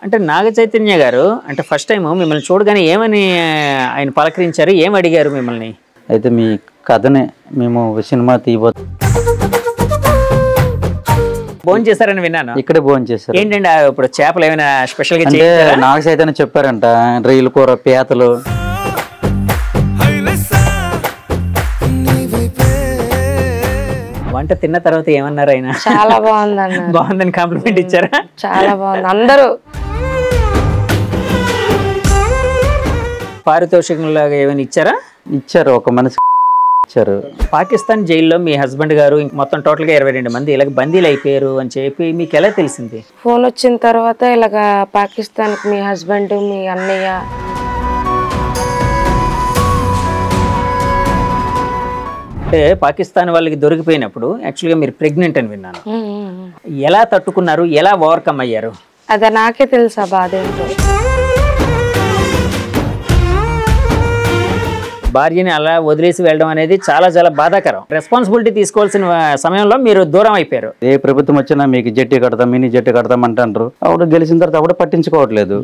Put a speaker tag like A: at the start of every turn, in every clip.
A: అంటే నాగ చైతన్య గారు అంటే ఫస్ట్ టైం మిమ్మల్ని చూడగానే ఏమని ఆయన పలకరించారు, ఏం అడిగారు మిమ్మల్ని?
B: అయితే మీ కథనే మేము సినిమా తీయబోతు
A: భోజనం చేశారని విన్నాను.
B: ఇక్కడే భోజనం చేశారు.
A: ఏంటండి ఇప్పుడు చేపలు ఏమైనా స్పెషల్ గా
B: అంటే నాగ చైతన్య చెప్పారంట రొయ్యల కూర, పీతలు.
A: వంట తిన్న తర్వాత ఏమన్నారు ఆయన?
C: చాలా బాగుంది
A: బాగుందని కాంప్లిమెంట్ ఇచ్చారా?
C: చాలా బాగుంది. అందరూ
A: పారితోషికంలాగా ఏమైనా ఇచ్చారా?
B: ఇచ్చారు, ఒక మనిషి ఇచ్చారు.
A: పాకిస్తాన్ జైల్లో మీ హస్బెండ్ గారు మొత్తం టోటల్ గా 22 మంది ఇలాగ బందీలు అయిపోయారు అని చెప్పి మీకు ఎలా తెలిసింది?
C: ఫోన్ వచ్చిన తర్వాత ఇలాగ పాకిస్తాన్ మీ హస్బెండ్, మీ అన్నయ్య
A: అంటే పాకిస్తాన్ వాళ్ళకి దొరికిపోయినప్పుడు యాక్చువల్గా మీరు ప్రెగ్నెంట్ అని విన్నాను. ఎలా తట్టుకున్నారు, ఎలా ఓవర్కమ్ అయ్యారు?
C: అదే నాకే తెలుసు ఆ బాధ ఏంటో.
A: భార్యని అలా వదిలేసి వెళ్ళడం అనేది చాలా చాలా బాధాకరం. రెస్పాన్సిబిలిటీ తీసుకోవాల్సిన సమయంలో మీరు దూరం అయిపోయారు.
B: ఏ ప్రభుత్వం వచ్చినా మీకు జట్టి కడతాం, మినీ జట్టి కడతాం అంటారు. అప్పుడు గెలిచిన తర్వాత అప్పుడు పట్టించుకోవట్లేదు.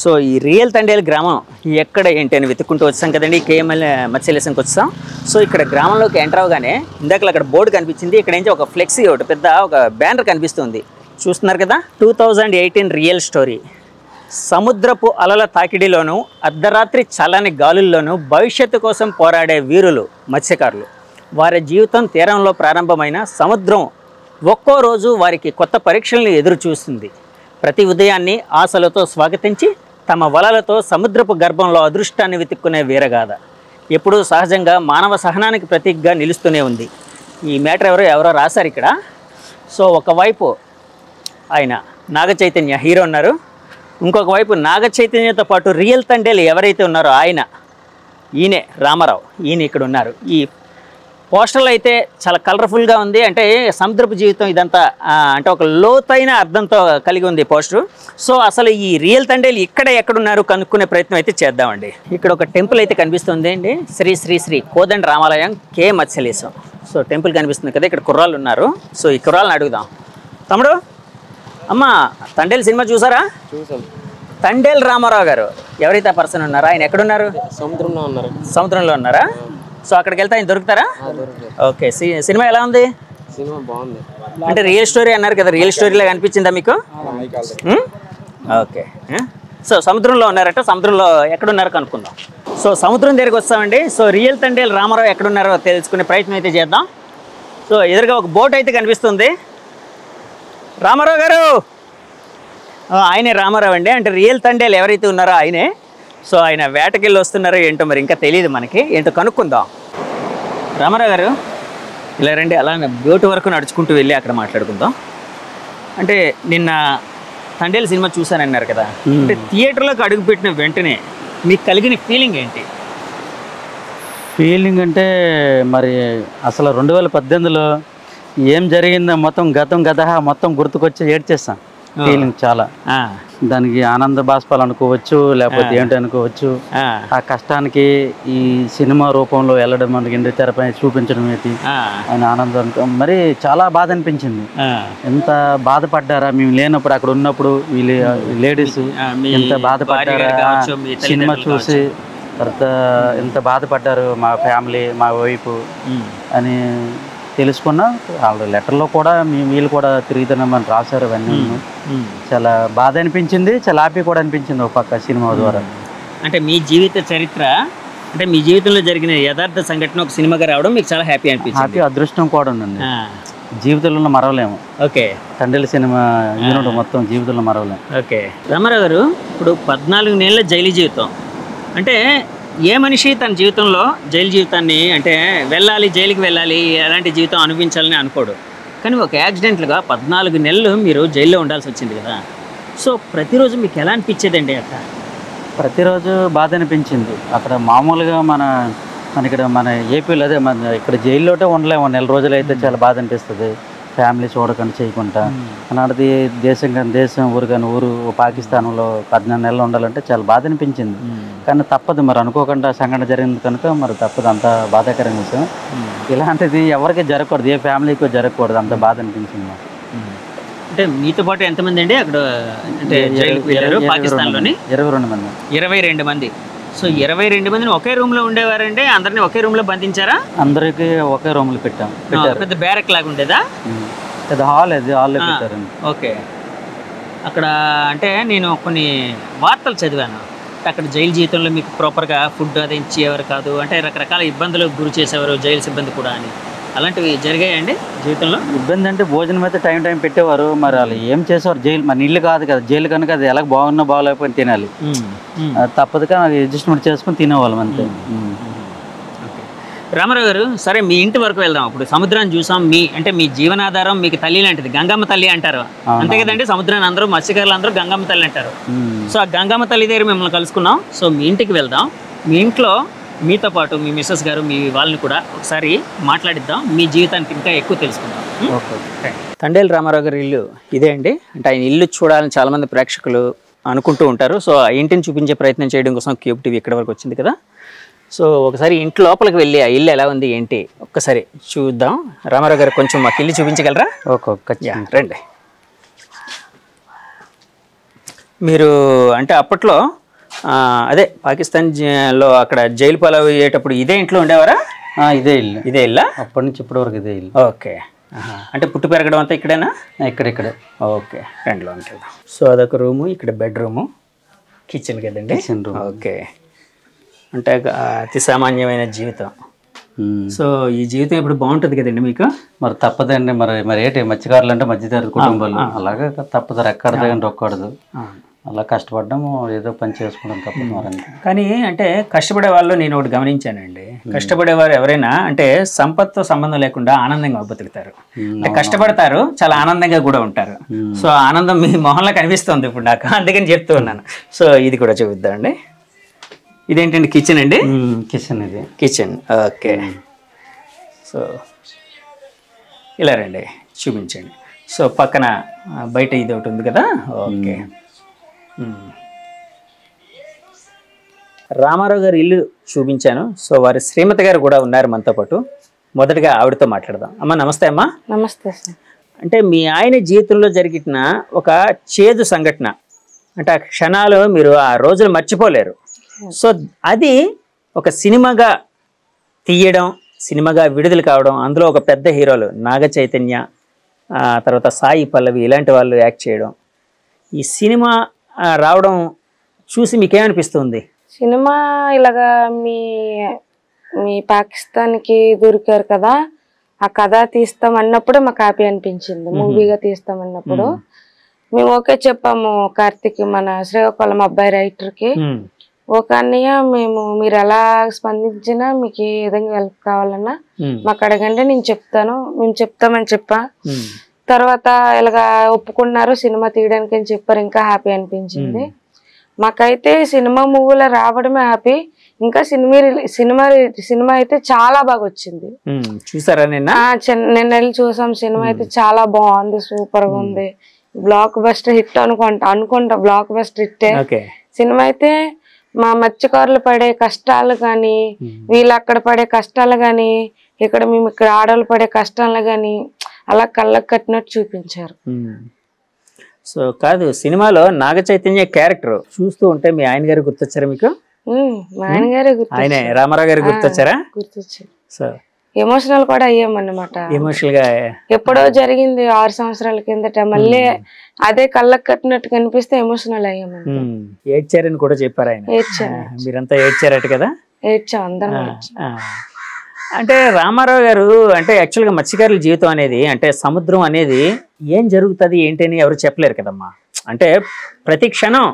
A: సో ఈ రియల్ తండేలు గ్రామం ఎక్కడ ఏంటి అని వెతుక్కుంటూ వచ్చాం కదండి. కేఎంఎల్ మత్స్యలేశంకి వచ్చాం. సో ఇక్కడ గ్రామంలోకి ఎంటర్ అవగానే ఇందాక అక్కడ బోర్డు కనిపించింది. ఇక్కడ నుంచి ఒక ఫ్లెక్సీ, ఒకటి పెద్ద ఒక బ్యానర్ కనిపిస్తుంది, చూస్తున్నారు కదా. 2018 రియల్ స్టోరీ. సముద్రపు అలల తాకిడిలోనూ అర్ధరాత్రి చల్లని గాలుల్లోనూ భవిష్యత్తు కోసం పోరాడే వీరులు మత్స్యకారులు. వారి జీవితం తీరంలో ప్రారంభమైన సముద్రం ఒక్కో రోజు వారికి కొత్త పరీక్షలను ఎదురు చూస్తుంది. ప్రతి ఉదయాన్ని ఆశలతో స్వాగతించి తమ వలలతో సముద్రపు గర్భంలో అదృష్టాన్ని వెతుక్కునే వీరగాథ ఎప్పుడూ సహజంగా మానవ సహనానికి ప్రతీకగా నిలుస్తూనే ఉంది. ఈ మ్యాటర్ ఎవరో రాశారు ఇక్కడ. సో ఒకవైపు ఆయన నాగ చైతన్య హీరో ఉన్నారు, ఇంకొక వైపు నాగ చైతన్యతో పాటు రియల్ తండేలు ఎవరైతే ఉన్నారో ఈయనే రామారావు, ఈయన ఇక్కడ ఉన్నారు. ఈ పోస్టర్లు అయితే చాలా కలర్ఫుల్గా ఉంది. అంటే సముద్రపు జీవితం ఇదంతా అంటే ఒక లోతైన అర్థంతో కలిగి ఉంది పోస్టర్. సో అసలు ఈ రియల్ తండేలు ఎక్కడున్నారు కనుక్కునే ప్రయత్నం అయితే చేద్దామండి. ఇక్కడ ఒక టెంపుల్ అయితే కనిపిస్తుంది అండి, శ్రీ శ్రీ శ్రీ కోదండ రామాలయం కే మత్స్యలేశం. సో టెంపుల్ కనిపిస్తుంది కదా, ఇక్కడ కుర్రాళ్ళు ఉన్నారు. సో ఈ కుర్రాళ్ళని అడుగుదాం. తమ్ముడు, అమ్మ తండేలు సినిమా చూసారా? తండేలు రామారావు గారు ఎవరైతే ఆ పర్సన్ ఉన్నారా, ఆయన ఎక్కడున్నారు? సముద్రంలో ఉన్నారా? సో అక్కడికి వెళ్తే ఆయన దొరుకుతారా? ఓకే. సినిమా ఎలా ఉంది?
D: సినిమా బాగుంది.
A: అంటే రియల్ స్టోరీ అన్నారు కదా, రియల్ స్టోరీలా అనిపించిందా మీకు? ఓకే. సో సముద్రంలో ఉన్నారట, సముద్రంలో ఎక్కడున్నారో కనుక్కుందాం. సో సముద్రం దగ్గరికి వస్తామండి. సో రియల్ తండేలు రామారావు ఎక్కడున్నారో తెలుసుకునే ప్రయత్నం అయితే చేద్దాం. సో ఎదురుగా ఒక బోట్ అయితే కనిపిస్తుంది. రామారావు గారు, ఆయనే రామారావు అండి. అంటే రియల్ తండేలు ఎవరైతే ఉన్నారో ఆయనే. సో ఆయన వేటకెళ్ళి వస్తున్నారో ఏంటో మరి ఇంకా తెలియదు మనకి, ఏంటో కనుక్కుందాం. రామారావు గారు ఇలా రండి, అలా బోటు వరకు నడుచుకుంటూ వెళ్ళి అక్కడ మాట్లాడుకుందాం. అంటే నిన్న తండేలు సినిమా చూశానన్నారు కదా, అంటే థియేటర్లోకి అడుగుపెట్టిన వెంటనే మీకు కలిగిన ఫీలింగ్ ఏంటి?
B: ఫీలింగ్ అంటే మరి అసలు 2018లో ఏం జరిగిందో మొత్తం గత మొత్తం గుర్తుకొచ్చి ఏడ్చేస్తాం. ఫీలింగ్ చాలా, దానికి ఆనంద బాష్పాలు అనుకోవచ్చు, లేకపోతే ఏంటి అనుకోవచ్చు. ఆ కష్టానికి ఈ సినిమా రూపంలో వెళ్ళడం, మనకి ఇంటి తెరపై చూపించడం ఏంటి, ఆయన ఆనందం మరి చాలా బాధ అనిపించింది. ఎంత బాధపడ్డారా మేము లేనప్పుడు, అక్కడ ఉన్నప్పుడు వీళ్ళు లేడీస్ ఎంత బాధపడ్డారా సినిమా చూసి, తర్వాత ఎంత బాధపడ్డారు మా ఫ్యామిలీ, మా వైఫ్ అని తెలుసుకున్నా. వాళ్ళ లెటర్లో కూడా వీళ్ళు కూడా తిరుగుతున్నామని రాశారు. అవన్నీ చాలా బాధ అనిపించింది, చాలా హ్యాపీ కూడా అనిపించింది ఒక పక్క సినిమా ద్వారా.
A: అంటే మీ జీవిత చరిత్ర, అంటే మీ జీవితంలో జరిగిన యథార్థ సంఘటన ఒక సినిమాగా రావడం మీకు చాలా హ్యాపీ అనిపించింది.
B: హ్యాపీ, అదృష్టం కూడా ఉందండి. జీవితంలో మరవలేము.
A: ఓకే.
B: తండ్రి సినిమా యూనిట్ మొత్తం జీవితంలో మరవలేము.
A: ఓకే. రామారావు గారు, ఇప్పుడు 14 నెలల జైలు జీవితం అంటే ఏ మనిషి తన జీవితంలో జైలు జీవితాన్ని అంటే వెళ్ళాలి, జైలుకి వెళ్ళాలి, ఎలాంటి జీవితం అనిపించాలని అనుకోడు. కానీ ఒక యాక్సిడెంట్లుగా 14 నెలలు మీరు జైల్లో ఉండాల్సి వచ్చింది కదా. సో ప్రతిరోజు మీకు ఎలా అనిపించేదండి? అక్కడ
B: ప్రతిరోజు బాధ అనిపించింది. అక్కడ మామూలుగా మన ఇక్కడ మన ఏపీలో అదే మన ఇక్కడ జైల్లోనే ఉండలేము. 1 నెల రోజులు అయితే చాలా బాధ అనిపిస్తుంది. ఫ్యామిలీ చూడకుండా చేయకుండా. అలాంటిది దేశం ఊరు కానీ ఊరు పాకిస్తాన్లో 14 నెలలు ఉండాలంటే చాలా బాధ అనిపించింది. కానీ తప్పదు, మరి అనుకోకుండా సంఘటన జరిగింది కనుక మరి తప్పదు. అంత బాధాకరమైన విషయం. ఇలాంటిది ఎవరికి జరగకూడదు, ఏ ఫ్యామిలీకి జరగకూడదు. అంత బాధ అనిపించింది.
A: అంటే మీతో పాటు ఎంతమంది అండి అక్కడ అంటే జైలుకి వెళ్ళారు పాకిస్తాన్లోని?
B: 22 మంది.
A: 22 మంది. సో 22 మందిని ఒకే రూమ్ లో ఉండేవారంటే అందరినీ ఒకే రూమ్ లో బంధించారా?
B: అందరికి ఒకే రూమ్ లో పెట్టారు.
A: పెద్ద బ్యారక్ లాగా ఉండేదా?
B: పెద్ద హాల్ అది, హాల్లో పెట్టారు.
A: ఓకే. అక్కడ అంటే నేను కొన్ని వార్తలు చదివాను, అక్కడ జైలు జీవితంలో మీకు ప్రాపర్గా ఫుడ్ అది ఇచ్చేవారు కాదు, అంటే రకరకాల ఇబ్బందులకు గురి చేసేవారు జైలు సిబ్బంది కూడా అని. అలాంటివి జరిగాయండి జీవితంలో?
B: ఇబ్బంది అంటే భోజనం అయితే టైం పెట్టేవారు. మరి వాళ్ళు ఏం చేసేవారు? జైలు మరి నీళ్ళు కాదు కదా జైలు కనుక, అది ఎలా బాగున్నా బాగోలేకపోయినా తినాలి. తప్పదుగా అడ్జస్ట్మెంట్ చేసుకుని తినేవాళ్ళం అంతే.
A: రామారావు గారు, సరే మీ ఇంటి వరకు వెళ్దాం. ఇప్పుడు సముద్రాన్ని చూసాం, మీ జీవనాధారం మీకు తల్లి లాంటిది, గంగమ్మ తల్లి అంటారు అంతే కదండి? సముద్రాన్ని అందరూ మత్స్యకారులు అందరూ గంగమ్మ తల్లి అంటారు. సో ఆ గంగమ్మ తల్లి దగ్గర మిమ్మల్ని కలుసుకున్నాం. సో మీ ఇంటికి వెళ్దాం. మీ ఇంట్లో మీతో పాటు మీ మిస్సెస్ గారు మీ వాళ్ళని కూడా ఒకసారి మాట్లాడిద్దాం, మీ జీవితానికి ఇంకా ఎక్కువ తెలుసుకుందాం. తండేలు రామారావు గారి ఇల్లు ఇదే అండి. అంటే ఆయన ఇల్లు చూడాలని చాలామంది ప్రేక్షకులు అనుకుంటూ ఉంటారు. సో ఆ ఇంటిని చూపించే ప్రయత్నం చేయడం కోసం క్యూబ్ టీవీ ఇక్కడ వరకు వచ్చింది కదా. సో ఒకసారి ఇంటి లోపలికి వెళ్ళి ఆ ఇల్లు ఎలా ఉంది ఏంటి ఒక్కసారి చూద్దాం. రామారావు గారు కొంచెం మాకు ఇల్లు చూపించగలరా? రండి. మీరు అంటే అప్పట్లో అదే పాకిస్తాన్లో అక్కడ జైలు పాలవ్ అయ్యేటప్పుడు ఇదే ఇంట్లో ఉండేవారా?
B: ఇదే ఇల్లు.
A: ఇదే ఇల్లా?
B: అప్పటి నుంచి ఇప్పటి వరకు ఇదే ఇల్లు.
A: ఓకే. అంటే పుట్టి పెరగడం అంతా ఇక్కడేనా?
B: ఇక్కడే.
A: ఓకే. రెండులో ఉంటుంది. సో అదొక రూము, ఇక్కడ బెడ్రూము, కిచెన్ కదండి?
B: Kitchen room.
A: ఓకే. అంటే అతి సామాన్యమైన జీవితం. సో ఈ జీవితం ఇప్పుడు బాగుంటుంది కదండి మీకు?
B: మరి తప్పదండి. మరి ఏంటి మత్స్యకారులు అంటే మధ్యతరగతి కుటుంబాలు, అలాగే తప్పదు. రెక్కడదు రొక్కడదు, అలా కష్టపడ్డాము, ఏదో పని చేసుకోవడం తప్పదు. మరి
A: కానీ అంటే కష్టపడే వాళ్ళు నేను ఒకటి గమనించానండి, కష్టపడేవారు ఎవరైనా అంటే సంపత్తో సంబంధం లేకుండా ఆనందంగా బతుకుతారు. అంటే కష్టపడతారు, చాలా ఆనందంగా కూడా ఉంటారు. సో ఆనందం మీ మొహంలో కనిపిస్తుంది ఇప్పుడు నాకు, అందుకని చెప్తూ ఉన్నాను. సో ఇది కూడా చూపిద్దామండి. ఇదేంటండి? కిచెన్ అండి?
B: కిచెన్. ఇది
A: కిచెన్. ఓకే. సో ఇలా రండి, చూపించండి. సో పక్కన బయట ఇది ఒకటి ఉంది కదా. ఓకే. రామారావు గారి ఇల్లు చూపించాను. సో వారి శ్రీమతి గారు కూడా ఉన్నారు మనతో పాటు. మొదటగా ఆవిడతో మాట్లాడదాం. అమ్మ నమస్తే. అమ్మా
C: నమస్తే సార్.
A: అంటే మీ ఆయన జీవితంలో జరిగిన ఒక చేదు సంఘటన, అంటే ఆ క్షణాలు మీరు ఆ రోజులు మర్చిపోలేరు. సో అది ఒక సినిమాగా తీయడం, సినిమాగా విడుదల కావడం, అందులో ఒక పెద్ద హీరోలు నాగ చైతన్య, తర్వాత సాయి పల్లవి ఇలాంటి వాళ్ళు యాక్ట్ చేయడం, ఈ సినిమా రావడం చూసి మీకేమనిపిస్తుంది?
C: సినిమా ఇలాగా మీ పాకిస్తాన్కి దొరికారు కదా, ఆ కథ తీస్తాం అన్నప్పుడు మాకు హ్యాపీ అనిపించింది. మూవీగా తీస్తాం అన్నప్పుడు మేము ఓకే చెప్పాము కార్తీక్, మన శ్రీకాకుళం అబ్బాయి రైటర్కి. ఓకే అన్నయ్య, మీరు ఎలా స్పందించినా మీకు ఏ విధంగా హెల్ప్ కావాలన్నా మాకు అడగండి, నేను చెప్తాను, మేము చెప్తామని చెప్పా. తర్వాత ఇలాగా ఒప్పుకున్నారు సినిమా తీయడానికి అని చెప్పారు. ఇంకా హ్యాపీ అనిపించింది మాకైతే. సినిమా మూవీలో రావడమే హ్యాపీ. ఇంకా సినిమా అయితే చాలా బాగా వచ్చింది.
A: చూసారా?
C: నిన్న వెళ్ళి చూసాం. సినిమా అయితే చాలా బాగుంది, సూపర్ గా ఉంది. బ్లాక్ బస్టర్ హిట్ అనుకుంటా బ్లాక్ బస్టర్ హిట్ సినిమా అయితే. మా మత్స్యకారులు పడే కష్టాలు కానీ, వీళ్ళు అక్కడ పడే కష్టాలు కానీ, మేము ఇక్కడ ఆడవాళ్ళు పడే కష్టాలు కానీ అలా కళ్ళకు కట్టినట్టు చూపించారు.
A: సో కాదు, సినిమాలో నాగ చైతన్య క్యారెక్టర్ చూస్తూ ఉంటే మీ ఆయన గారు గుర్తొచ్చారా మీకు?
C: మా ఆయన గారే
A: ఆయన రామారావు గారు గుర్తొచ్చారా?
C: గుర్తొచ్చారు.
A: సో
C: ఎమోషనల్ కూడా అయ్యామన్నమాట.
A: ఎమోషనల్ గా ఎప్పుడో
C: జరిగింది 6 సంవత్సరాల కిందట, మళ్ళీ అదే కళ్ళకు కట్టినట్టు కనిపిస్తే ఎమోషనల్ అయ్యామండి.
A: ఏడ్చారని కూడా చెప్పారు ఆయన. మీరంతా ఏడ్చారట కదా?
C: ఏడ్చాం, అందరం.
A: అంటే రామారావు గారు అంటే యాక్చువల్గా మత్స్యకారుల జీవితం అనేది, అంటే సముద్రం అనేది ఏం జరుగుతుంది ఏంటి అని ఎవరు చెప్పలేరు కదమ్మా. అంటే ప్రతి క్షణం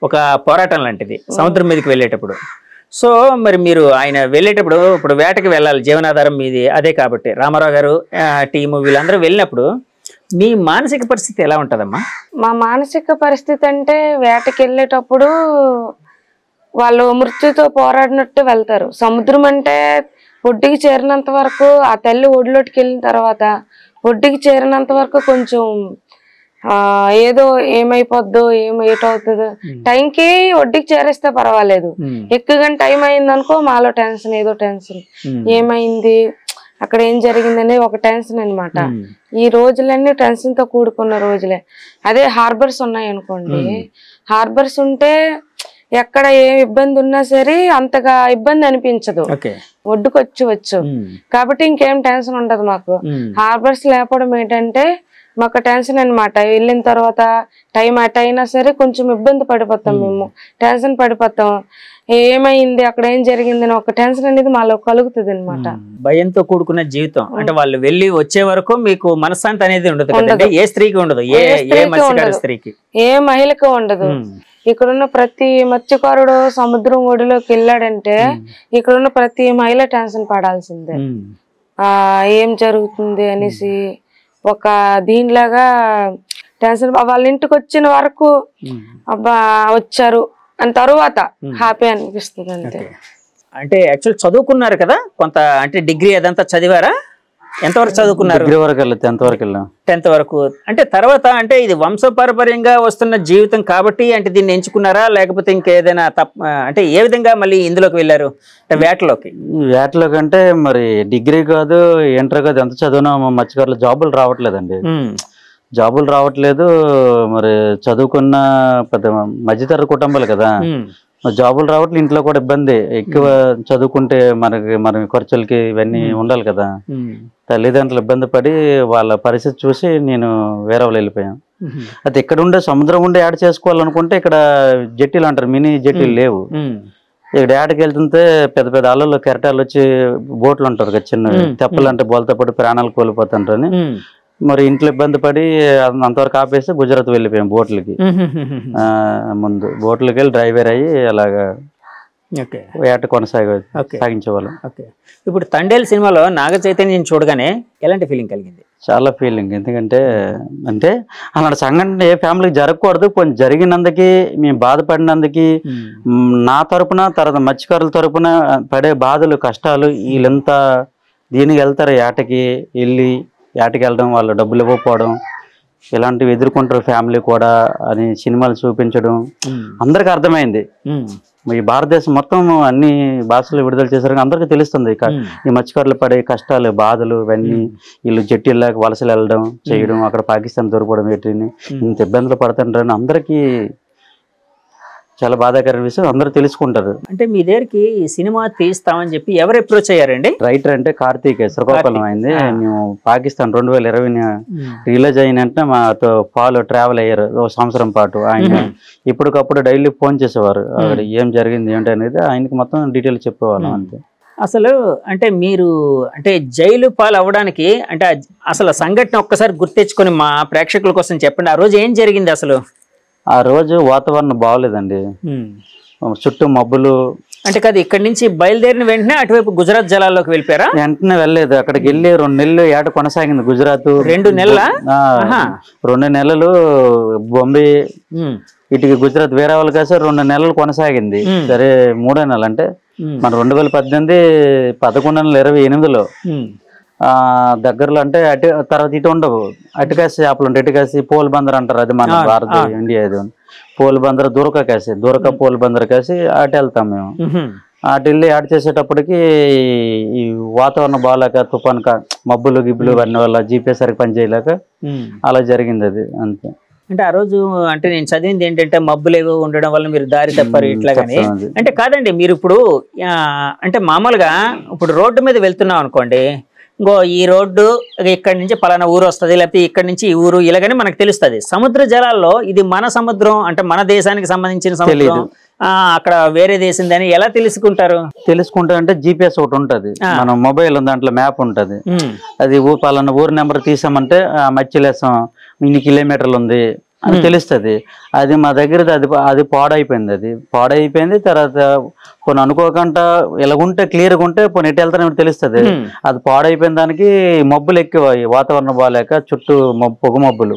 A: ఒక పోరాటం లాంటిది సముద్రం మీదకి వెళ్ళేటప్పుడు. సో మరి మీరు ఆయన వెళ్ళేటప్పుడు, ఇప్పుడు వేటకి వెళ్ళాలి, జీవనాధారం మీది అదే కాబట్టి రామారావు గారు టీము వీళ్ళందరూ వెళ్ళినప్పుడు మీ మానసిక పరిస్థితి ఎలా ఉంటుందమ్మా?
C: మా మానసిక పరిస్థితి అంటే వేటకి వెళ్ళేటప్పుడు వాళ్ళు మృత్యుతో పోరాడినట్టు వెళ్తారు. సముద్రం అంటే ఒడ్డుకి చేరినంత వరకు, ఆ తల్లి ఒడిలోకి వెళ్ళిన తర్వాత ఒడ్డుకి చేరినంత వరకు కొంచెం ఏదో ఏమైపోద్దో ఏటవుతుందో, టైంకి ఒడ్డుకి చేరేస్తే పర్వాలేదు. ఎక్కువగా టైం అయింది అనుకో మాలో టెన్షన్, ఏదో టెన్షన్, ఏమైంది అక్కడ ఏం జరిగిందనే ఒక టెన్షన్ అనమాట. ఈ రోజులన్నీ టెన్షన్ తో కూడుకున్న రోజులే. అదే హార్బర్స్ ఉన్నాయి అనుకోండి, హార్బర్స్ ఉంటే ఎక్కడ ఏ ఇబ్బంది ఉన్నా సరే అంతగా ఇబ్బంది అనిపించదు, ఒడ్డుకొచ్చవచ్చు. కాబట్టి ఇంకేం టెన్షన్ ఉండదు మాకు. హార్బర్స్ లేకపోవడం ఏంటంటే మాకు టెన్షన్ అనమాట. వెళ్ళిన తర్వాత టైం అట్ అయినా సరే కొంచెం ఇబ్బంది పడిపోతాం, మేము టెన్షన్ పడిపోతాం. ఏమైంది, అక్కడ ఏం జరిగిందని ఒక టెన్షన్ అనేది మాలో కలుగుతుంది అనమాట.
A: భయంతో కూడుకున్న జీవితం. అంటే వాళ్ళు వెళ్ళి వచ్చే వరకు మీకు మనశ్శాంతి అనేది ఉండదు. ఏ స్త్రీకి ఉండదు, స్త్రీకి,
C: ఏ మహిళకు ఉండదు. ఇక్కడున్న ప్రతి మత్స్యకారుడు సముద్రం ఒడిలోకి వెళ్ళాడంటే ఇక్కడున్న ప్రతి మహిళ టెన్షన్ పడాల్సిందే. ఏం జరుగుతుంది అనేసి ఒక దీనిలాగా టెన్షన్. వాళ్ళ ఇంటికి వచ్చిన వరకు అబ్బా వచ్చారు అని తర్వాత హ్యాపీ అనిపిస్తుంది అంతే.
A: అంటే యాక్చువల్ చదువుకున్నారు కదా కొంత, అంటే డిగ్రీ అదంతా చదివారా? ఎంతవరకు చదువుకున్నారు? 10th వరకు. అంటే తర్వాత అంటే ఇది వంశపారంపర్యంగా వస్తున్న జీవితం కాబట్టి అంటే దీన్ని ఎంచుకున్నారా, లేకపోతే ఇంకేదైనా అంటే ఏ విధంగా మళ్ళీ ఇందులోకి వెళ్ళారు? అంటే వేటలోకి
B: అంటే మరి డిగ్రీ కాదు, ఇంటర్ కాదు, ఎంత చదివినా మత్స్యకారులు జాబులు రావట్లేదండి. జాబులు రావట్లేదు. మరి చదువుకున్న పెద్ద మధ్యతరగతి కుటుంబాలు కదా, జాబులు రావట్లేదు. ఇంట్లో కూడా ఇబ్బంది. ఎక్కువ చదువుకుంటే మన ఖర్చులకి ఇవన్నీ ఉండాలి కదా. తల్లిదండ్రులు ఇబ్బంది పడి వాళ్ళ పరిస్థితి చూసి నేను వేరే వాళ్ళు వెళ్ళిపోయాను. అది ఇక్కడ ఉండే సముద్రం ఉండే యాడ్ చేసుకోవాలనుకుంటే ఇక్కడ జట్టీలు అంటారు, మినీ జట్టీలు లేవు. ఇక్కడ యాడకి వెళ్తుంటే పెద్ద పెద్ద అల్లలు కెరటాలు వచ్చి బోట్లు ఉంటారు కదా, చిన్న తెప్పలు అంటే బోల్తో పడి ప్రాణాలు కోల్పోతుంటారని మరి ఇంట్లో ఇబ్బంది పడి అంతవరకు ఆపేసి గుజరాత్ వెళ్ళిపోయాం బోట్లకి. ముందు బోట్లకి వెళ్ళి డ్రైవర్ అయ్యి అలాగా వేట సాగించేవాళ్ళం.
A: ఇప్పుడు తండేల్ సినిమాలో నాగ చైతన్యం చూడగానే ఎలాంటి ఫీలింగ్ కలిగింది?
B: చాలా ఫీలింగ్. ఎందుకంటే అంటే అలాంటి సంఘటన ఏ ఫ్యామిలీకి జరగకూడదు. కొంచెం జరిగినందుకు మేము బాధపడినందుకు నా తరపున, తర్వాత మత్స్యకారుల తరపున పడే బాధలు కష్టాలు, వీళ్ళంత దీనికి వెళ్తారు ఏటకి వెళ్ళి, ఏటకి వెళ్ళడం, వాళ్ళు డబ్బులు ఇవ్వకపోవడం, ఇలాంటివి ఎదుర్కొంటారు ఫ్యామిలీ కూడా అని సినిమాలు చూపించడం అందరికి అర్థమైంది. ఈ భారతదేశం మొత్తం అన్ని భాషలు విడుదల చేశారు, అందరికీ తెలుస్తుంది ఈ మత్స్యకారులు పడే కష్టాలు, బాధలు ఇవన్నీ. వీళ్ళు జట్టీల్లాగా వలసలు వెళ్ళడం చేయడం, అక్కడ పాకిస్తాన్ దొరకడం, వీటిని ఇంత ఇబ్బందులు పడుతుంటారని అందరికీ చాలా బాధాకరమైన విషయం, అందరూ తెలుసుకుంటారు.
A: అంటే మీ దగ్గరికి ఈ సినిమా తీస్తామని చెప్పి ఎవరు అప్రోచ్ అయ్యారండి?
B: రైటర్ అంటే కార్తీక్ శ్రీకాకుళం అయింది. మేము పాకిస్తాన్ 2020 రిలీజ్ అయిన వెంటనే మాతో ట్రావెల్ అయ్యారు 1 సంవత్సరం పాటు. ఆయన ఇప్పటికప్పుడు డైలీ ఫోన్ చేసేవారు, అక్కడ ఏం జరిగింది ఏంటి అనేది ఆయనకి మొత్తం డీటెయిల్ చెప్పేవాళ్ళం అంతే.
A: అసలు అంటే మీరు అంటే జైలు పాలు అవ్వడానికి అంటే అసలు సంఘటన ఒక్కసారి గుర్తెచ్చుకొని మా ప్రేక్షకుల కోసం చెప్పండి. ఆ రోజు ఏం జరిగింది అసలు?
B: ఆ రోజు వాతావరణం బాగోలేదండి, చుట్టూ మబ్బులు.
A: అంటే కాదు, ఇక్కడ నుంచి బయలుదేరిన వెంటనే అటువైపు గుజరాత్ జలాల్లోకి వెళ్ళిపోయారా?
B: వెంటనే వెళ్ళలేదు, అక్కడికి వెళ్ళి 2 నెలలు ఏట కొనసాగింది గుజరాత్.
A: 2 నెలల
B: 2 నెలలు బొంబే ఇటుకి గుజరాత్ వేరే వాళ్ళు కాసే 2 నెలలు కొనసాగింది. సరే 3వ నెల అంటే మన 2018 11/28లో దగ్గరలో అంటే అటు తర్వాత ఇటు ఉండవు. అటుకాసి చేపలు ఉంటాయి, ఇటుకాసి పోల్ బందర్ అంటారు, అది మన భారత ఇండియా. ఇది పోల్ బందర్ దూరక పోల్ బందర్ కాసి అటు వెళ్తాం మేము. అటు వెళ్ళి యాడ్ చేసేటప్పటికి ఈ వాతావరణం బాగాలేక, తుఫాన్ మబ్బులు గిబ్బులు అన్ని వల్ల జీపీఎస్ సరిగ్గా పని చేయలేక అలా జరిగింది అది అంతే.
A: అంటే ఆ రోజు అంటే నేను చదివింది ఏంటంటే మబ్బులు ఏవో ఉండడం వల్ల మీరు దారి తప్పారు ఇట్లా. కానీ అంటే కాదండి, మీరు ఇప్పుడు అంటే మామూలుగా ఇప్పుడు రోడ్డు మీద వెళ్తున్నాం అనుకోండి, ఇంకో ఈ రోడ్డు ఇక్కడి నుంచి పలానా ఊరు వస్తుంది, లేకపోతే ఇక్కడి నుంచి ఈ ఊరు, ఇలాగని మనకు తెలుస్తుంది. సముద్ర జలాల్లో ఇది మన సముద్రం అంటే మన దేశానికి సంబంధించిన సముద్రం, అక్కడ వేరే దేశం అని ఎలా తెలుసుకుంటారు?
B: అంటే జీపీఎస్ ఒకటి ఉంటది, మన మొబైల్ దాంట్లో మ్యాప్ ఉంటది. అది పలానా ఊరు నెంబర్ తీసామంటే మత్స్యలేసం ఇన్ని కిలోమీటర్లు ఉంది అని తెలుస్తుంది. అది మా దగ్గర అది పాడైపోయింది. తర్వాత కొన్ని అనుకోకుండా ఇలాగుంటే క్లియర్గా ఉంటే కొన్ని ఎటు వెళ్తారని తెలుస్తుంది. అది పాడైపోయిన దానికి మబ్బులు ఎక్కువ, వాతావరణం బాగాలేక చుట్టూ పొగ మబ్బులు,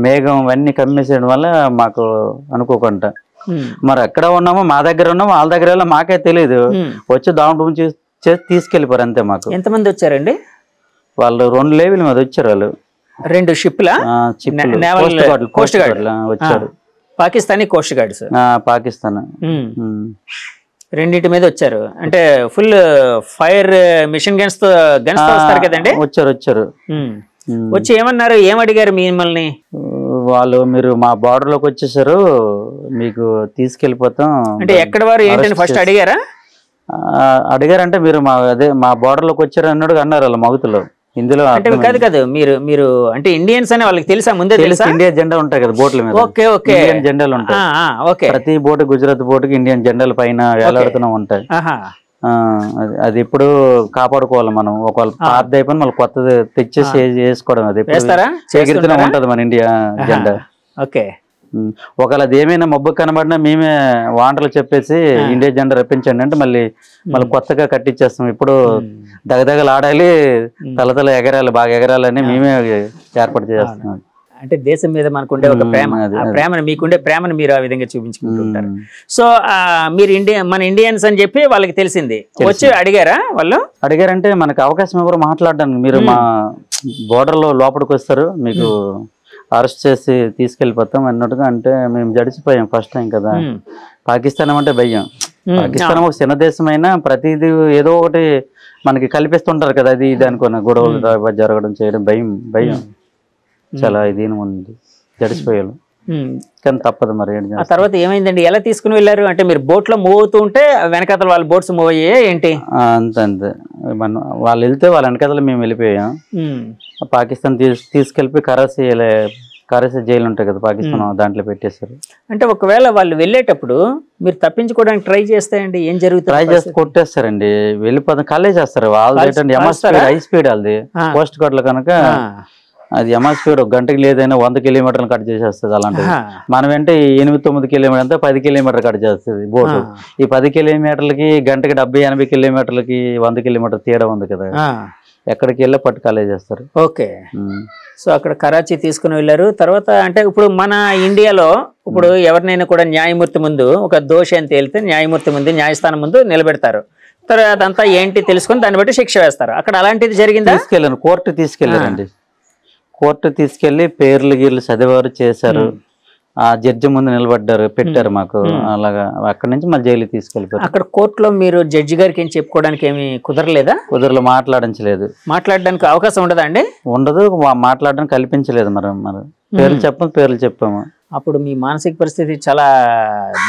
B: మేఘం ఇవన్నీ కమ్మేసేయడం వల్ల మాకు అనుకోకుండా మరి ఎక్కడ ఉన్నామో మా దగ్గర ఉన్నామో వాళ్ళ దగ్గర మాకే తెలియదు. వచ్చి దాంట్లో చేసి తీసుకెళ్ళిపోరు అంతే. మాకు
A: ఎంతమంది వచ్చారండి?
B: వాళ్ళు 2 లేవీల మీద వచ్చారు. వాళ్ళు
A: 2 షిప్లా?
B: కోస్ట్ గార్డ్ వచ్చారు,
A: పాకిస్తానీ కోస్ట్ గార్డ్స్.
B: పాకిస్తాన్.
A: రెండింటి మీద వచ్చారు అంటే ఫుల్ ఫైర్ మిషన్ గన్స్ తో వస్తారు కదండి.
B: వచ్చారు.
A: వచ్చి ఏమన్నారు, ఏం అడిగారు మిమ్మల్ని?
B: వాళ్ళు మీరు మా బార్డర్ లోకి వచ్చేసారు, మీకు తీసుకెళ్లిపోతాం
A: అంటే ఎక్కడ వారు ఏంటని ఫస్ట్ అడిగారా?
B: అడిగారంటే మీరు మా బార్డర్ లోకి వచ్చారు అన్నాడు అన్నారు వాళ్ళ మగతులు హిందీలో.
A: అంటే కాదు మీరు అంటే ఇండియన్స్ అని వాళ్ళకి తెలుసా ముందే? తెలుసా,
B: ఇండియా జెండా ఉంటాయి కదా బోట్ల మీద.
A: ఓకే ఓకే,
B: ఇండియన్ జెండాలు ఉంటాయి ప్రతి బోటు, గుజరాత్ బోటుకి ఇండియన్ జెండాలు పైన వేలాడుతూ ఉంటాయి. అది ఎప్పుడు కాపాడుకోవాలి మనం. ఒకవేళ పాత అయిపోయి మళ్ళీ కొత్తది తెచ్చేసి వేసుకోవడం, అది ఎగురుతూనే ఉంటది మన ఇండియా జెండా.
A: ఓకే,
B: ఒకవేళ అది ఏమైనా మబ్బు కనబడినా మేమే వాంటలు చెప్పేసి ఇండియా జెండా రప్పించండి అంటే మళ్ళీ కొత్తగా కట్టించేస్తాం. ఇప్పుడు దగదగలు ఆడాలి, తలతల ఎగరాలి, బాగా ఎగరాలని మేమే ఏర్పాటు చేస్తున్నాం.
A: అంటే దేశం మీద మనకుండే ఒక ప్రేమను, మీకుండే ప్రేమను మీరు ఆ విధంగా చూపించుకుంటుంటారు. సో మీరు మన ఇండియన్స్ అని చెప్పి వాళ్ళకి తెలిసింది, వచ్చి అడిగారా? వాళ్ళు
B: అడిగారంటే మనకు అవకాశం ఎవరు మాట్లాడడానికి, మీరు మా బోర్డర్ లో లోపలికి వస్తారు, మీకు అరెస్ట్ చేసి తీసుకెళ్లిపోతాం అన్నట్టుగా. అంటే మేము జడిచిపోయాం ఫస్ట్ టైం కదా. పాకిస్తాన్ అంటే భయం. పాకిస్తాన్ ఒక చిన్న దేశం అయినా ప్రతిదీ ఏదో ఒకటి మనకి కల్పిస్తుంటారు కదా, అది ఇది అనుకున్న గొడవలు జరగడం చేయడం భయం చాలా ఇది ఉంది. జడిచిపోయాను కానీ తప్పదు మరి.
A: ఆ తర్వాత ఏమైందండి, ఎలా తీసుకుని వెళ్ళారు? అంటే మీరు బోట్ లో మూవ్ అవుతూ ఉంటే వెనకాతల వాళ్ళ బోట్స్ మూవ్ అయ్యాయి ఏంటి?
B: అంతే వాళ్ళు వెళ్తే వాళ్ళ వెనకాతలు మేము వెళ్ళిపోయాం. పాకిస్తాన్ తీసుకెళ్ళి కరాచీ జైలు ఉంటాయి కదా పాకిస్తాన్, దాంట్లో పెట్టేశారు.
A: అంటే ఒకవేళ వాళ్ళు వెళ్ళేటప్పుడు మీరు తప్పించుకోవడానికి ట్రై చేస్తాయండి, ఏం జరుగుతుంది?
B: ట్రై చేస్తే కొట్టేస్తారండి, వెళ్ళిపోతాం, కాలేజ్ చేస్తారు. వాళ్ళది హై స్పీడ్ వాళ్ళది పోస్ట్ కార్డులు కనుక. అది ఎంఆర్ స్పీడ్ ఒక గంటకి లేదైనా 100 కిలోమీటర్లు కట్ చేసేస్తుంది. అలాంటిది మనం అంటే 8-9 కిలోమీటర్ అంతా 10 కిలోమీటర్ కట్ చేస్తుంది బోటు. ఈ 10 కిలోమీటర్లకి గంటకి 70-80 కిలోమీటర్లకి 100 కిలోమీటర్ తేడా ఉంది కదా, ఎక్కడికి వెళ్ళి పట్టుకాలే చేస్తారు.
A: ఓకే, సో అక్కడ కరాచీ తీసుకుని వెళ్ళారు. తర్వాత అంటే ఇప్పుడు మన ఇండియాలో ఇప్పుడు ఎవరినైనా కూడా న్యాయమూర్తి ముందు ఒక దోషి అని తేలితే న్యాయమూర్తి ముందు, న్యాయస్థానం ముందు నిలబెడతారు. తర్వాత అదంతా ఏంటి తెలుసుకుని దాన్ని బట్టి శిక్ష వేస్తారు. అక్కడ అలాంటిది జరిగిందా?
B: తీసుకెళ్ళాను, కోర్టు తీసుకెళ్ళారండి. కోర్టు తీసుకెళ్లి పేర్లు గీర్లు చదివారు, చేశారు, ఆ జడ్జి ముందు నిలబడ్డారు, పెట్టారు మాకు. అలాగా అక్కడి నుంచి మళ్ళీ జైలుకి తీసుకెళ్ళిపోయారు.
A: అక్కడ కోర్టులో మీరు జడ్జి గారికి ఏం చెప్పుకోవడానికి ఏమి కుదరలేదా?
B: మాట్లాడించలేదు.
A: మాట్లాడడానికి అవకాశం ఉండదా అండి?
B: ఉండదు, మాట్లాడడానికి కల్పించలేదు. మరి పేర్లు చెప్పాము.
A: అప్పుడు మీ మానసిక పరిస్థితి చాలా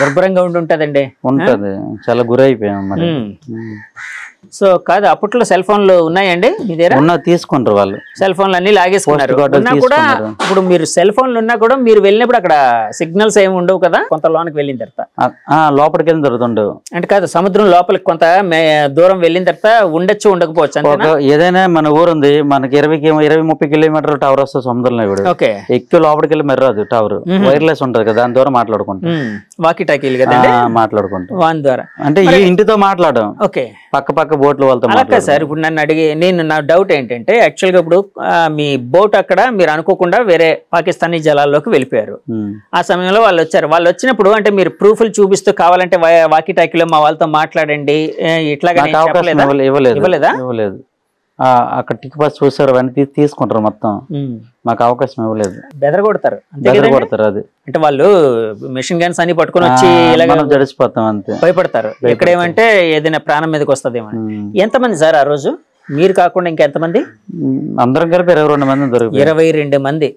A: దుర్భరంగా ఉంటుందండి.
B: ఉంటది, చాలా గురైపోయాము మరి.
A: సో కాదు, అప్పట్లో సెల్ ఫోన్లు ఉన్నాయండి మీ దగ్గర?
B: తీసుకుంటారు వాళ్ళు,
A: సెల్ ఫోన్లు అన్ని లాగేసుకున్నారు. ఇప్పుడు మీరు సెల్ ఫోన్లు ఉన్నా కూడా మీరు వెళ్ళినప్పుడు అక్కడ సిగ్నల్స్ ఏమి ఉండవు కదా, కొంత లోనికి వెళ్ళిన తర్వాత?
B: లోపలికి వెళ్ళిన తర్వాత ఉండవు.
A: అంటే కాదు, సముద్రం లోపలికి కొంత దూరం వెళ్ళిన తర్వాత ఉండొచ్చు, ఉండకపోవచ్చు.
B: ఏదైనా మన ఊరుంది, మనకి 20-30 కిలోమీటర్ల టవర్ వస్తుంది సముద్రంలో కూడా.
A: ఓకే,
B: ఎక్కువ లోపలికి వెళ్ళి మెర్రాదు టవర్, వైర్లెస్ ఉంటది కదా, దాని ద్వారా మాట్లాడుకుంటాం.
A: వాకీ టాకీలు కదా
B: మాట్లాడుకుంటాం,
A: దాని ద్వారా.
B: అంటే ఈ ఇంటితో మాట్లాడడం.
A: ఓకే,
B: పక్క బోట్లు వాళ్ళతో.
A: సార్ ఇప్పుడు నన్ను నా డౌట్ ఏంటంటే, యాక్చువల్గా ఇప్పుడు మీ బోట్ అక్కడ మీరు అనుకోకుండా వేరే పాకిస్తానీ జలాల్లోకి వెళ్ళిపోయారు. ఆ సమయంలో వాళ్ళు వచ్చారు. వాళ్ళు వచ్చినప్పుడు అంటే మీరు ప్రూఫ్లు చూపిస్తూ కావాలంటే వాకీ టాకీలో మా వాళ్ళతో మాట్లాడండి ఇట్లాగా ఇవ్వలేదా?
B: ఇవ్వలేదు. అక్కడ టిక్ పాస్ చూసారు, అవన్నీ తీసుకుంటారు మొత్తం. మాకు అవకాశం ఇవ్వలేదు.
A: బెదరగొడతారు.
B: అది
A: అంటే వాళ్ళు మిషన్ గన్స్ అని పట్టుకుని వచ్చి
B: జడిచిపోతాం, అంతే,
A: భయపడతారు. ఎక్కడేమంటే ఏదైనా ప్రాణం మీదకి వస్తుందేమో. ఎంతమంది సార్ ఆ రోజు మీరు కాకుండా ఇంకెంతమంది?
B: అందరం కలిపి 22 మంది దొరికారు.
A: 22 మంది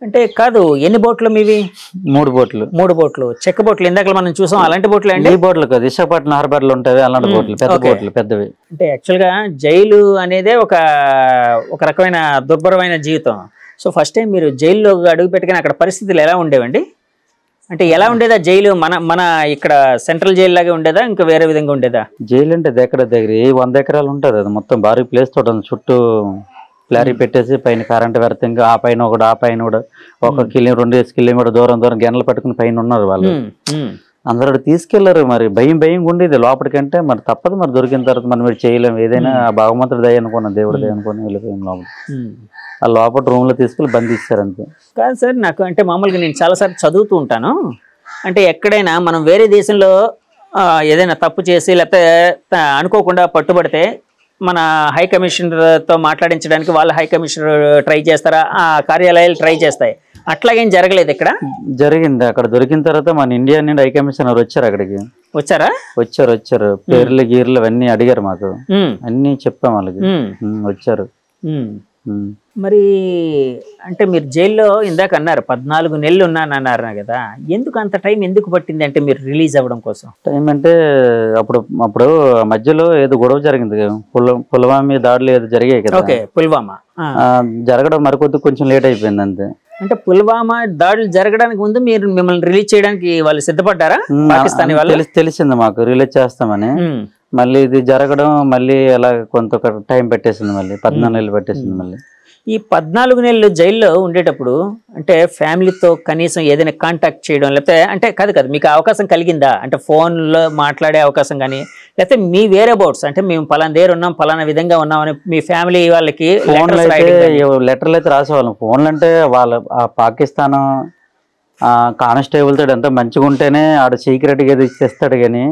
A: అంటే కాదు, ఎన్ని బోట్లు మీవి?
B: 3 బోట్లు.
A: 3 బోట్లు, చెక్క బోట్లు. ఇందాక మనం చూసాం అలాంటి బోట్లు అండి?
B: ఈ బోట్లు కాదు, విశాఖపట్నం హార్బర్ లో ఉంటాయి అలాంటి బోట్లు, పెద్ద బోట్లు, పెద్దవి.
A: అంటే యాక్చువల్ గా జైలు అనేదే ఒక రకమైన దుర్భరమైన జీవితం. సో ఫస్ట్ టైం మీరు జైల్లో అడుగు పెట్టుకుని అక్కడ పరిస్థితులు ఎలా ఉండేవండి? అంటే ఎలా ఉండేదా జైలు? మన ఇక్కడ సెంట్రల్ జైలు లాగే ఉండేదా, ఇంకా వేరే విధంగా ఉండేదా?
B: జైలు అంటే దగ్గర 100 ఎకరాలు ఉంటుంది. అది మొత్తం భారీ ప్లేస్ తోట, చుట్టూ ప్లారీ పెట్టేసి పైన కరెంట్ పెడతాం. ఆ పైన కూడా 2 కిలోమీటర్ దూరం గెనలు పట్టుకుని పైన ఉన్నారు వాళ్ళు. అందరూ తీసుకెళ్లారు. మరి భయం ఉండేది లోపలికంటే. మరి తప్పదు, మరి దొరికిన తర్వాత మనం మీరు చేయలేము. ఏదైనా భగవంతుడి దయ అనుకున్నా, దేవుడి దయ అనుకుని వెళ్ళిపోయాం లోపల. ఆ లోపల రూమ్ లో తీసుకెళ్ళి బంధిస్తారు అంతే.
A: కాదు సార్, నాకు అంటే మామూలుగా నేను చాలాసార్లు చదువుతూ ఉంటాను. అంటే ఎక్కడైనా మనం వేరే దేశంలో ఏదైనా తప్పు చేసి లేకపోతే అనుకోకుండా పట్టుబడితే మన హై కమిషనర్తో మాట్లాడించడానికి వాళ్ళ హై కమిషనర్ ట్రై చేస్తారా, ఆ కార్యాలయాలు ట్రై చేస్తాయి, అట్లాగేం జరగలేదు ఇక్కడ?
B: జరిగింది. అక్కడ దొరికిన తర్వాత మన ఇండియా నుండి హై కమిషనర్ వచ్చారు అక్కడికి.
A: వచ్చారా?
B: వచ్చారు. పేర్లు గీర్లు అవన్నీ అడిగారు మాకు, అన్ని చెప్పాం వాళ్ళకి. వచ్చారు.
A: మరి అంటే మీరు జైల్లో ఇందాక అన్నారు 14 నెలలు ఉన్నాను అన్నారు కదా, ఎందుకు అంత టైం ఎందుకు పట్టింది అంటే మీరు రిలీజ్ అవ్వడం కోసం?
B: టైం అంటే అప్పుడు మధ్యలో ఏదో గొడవ జరిగింది, పుల్వామా దాడులు ఏదో జరిగాయి కదా.
A: ఓకే, పుల్వామా
B: జరగడం మరికొద్ది కొంచెం లేట్ అయిపోయింది అంతే.
A: అంటే పుల్వామా దాడులు జరగడానికి ముందు మీరు మిమ్మల్ని రిలీజ్ చేయడానికి వాళ్ళు సిద్ధపడ్డారా పాకిస్తానీ వాళ్ళు?
B: తెలిసింది మాకు రిలీజ్ చేస్తామని. మళ్ళీ ఇది జరగడం మళ్ళీ అలా కొంత టైం పెట్టేసింది, మళ్ళీ 14 నెలలు పెట్టేసింది. మళ్ళీ
A: ఈ 14 నెలలు జైల్లో ఉండేటప్పుడు అంటే ఫ్యామిలీతో కనీసం ఏదైనా కాంటాక్ట్ చేయడం, లేకపోతే అంటే కాదు మీకు అవకాశం కలిగిందా? అంటే ఫోన్లో మాట్లాడే అవకాశం కానీ, లేకపోతే మీ వేరే బోర్డ్స్ అంటే మేము పలానా దగ్గర ఉన్నాం, పలానా విధంగా ఉన్నామని మీ ఫ్యామిలీ వాళ్ళకి
B: లెటర్లు అయితే రాసేవాళ్ళం. ఫోన్లు అంటే వాళ్ళ పాకిస్తాన్ కానిస్టేబుల్ తోడు ఎంత మంచిగా ఉంటేనే ఆడు సీక్రెట్గా ఏదో ఇచ్చేస్తాడు, కానీ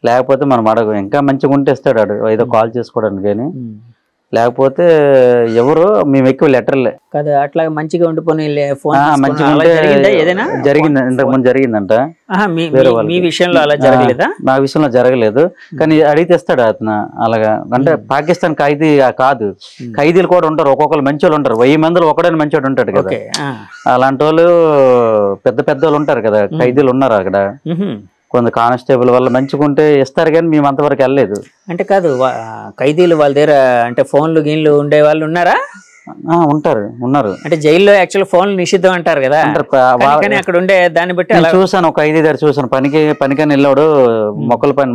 B: లేకపోతే మనం అడగ ఇంకా మంచిగా ఉంటే ఇస్తాడు ఆడు ఏదో కాల్ చేసుకోవడానికి. కానీ లేకపోతే ఎవరు మేము ఎక్కువ లెటర్లే
A: కదా. అట్లా మంచిగా ఉండిపోయి
B: మంచిగా జరిగింది, ఇంతకుముందు జరిగిందంట.
A: మీ విషయంలో అలా జరగలేదా?
B: నా విషయంలో జరగలేదు, కానీ అడిగితే ఇస్తాడు అతను అలాగా. అంటే పాకిస్తాన్ ఖైదీ కాదు, ఖైదీలు కూడా ఉంటారు, ఒక్కొక్కరు మంచి వాళ్ళు ఉంటారు. 1000 మందిలో ఒకడని మంచివాడు ఉంటాడు కదా. అలాంటి వాళ్ళు పెద్ద వాళ్ళు ఉంటారు కదా, ఖైదీలు ఉన్నారు అక్కడ. కొంత కానిస్టేబుల్ వల్ల మంచిగుంటే ఇస్తారు, కానీ మేము అంతవరకు వెళ్ళలేదు. అంటే
A: కాదు, ఖైదీలు వాళ్ళ దగ్గర అంటే ఫోన్లు గీన్లు ఉండే వాళ్ళు ఉన్నారా?
B: ఉన్నారు.
A: అంటే జైల్లో యాక్చువల్ ఫోన్లు నిషిద్ధం అంటారు కదా, అక్కడ ఉండే దాన్ని బట్టి
B: చూసాను. ఒక ఖైదీ దగ్గర చూసాను, పనికని వెళ్ళాడు,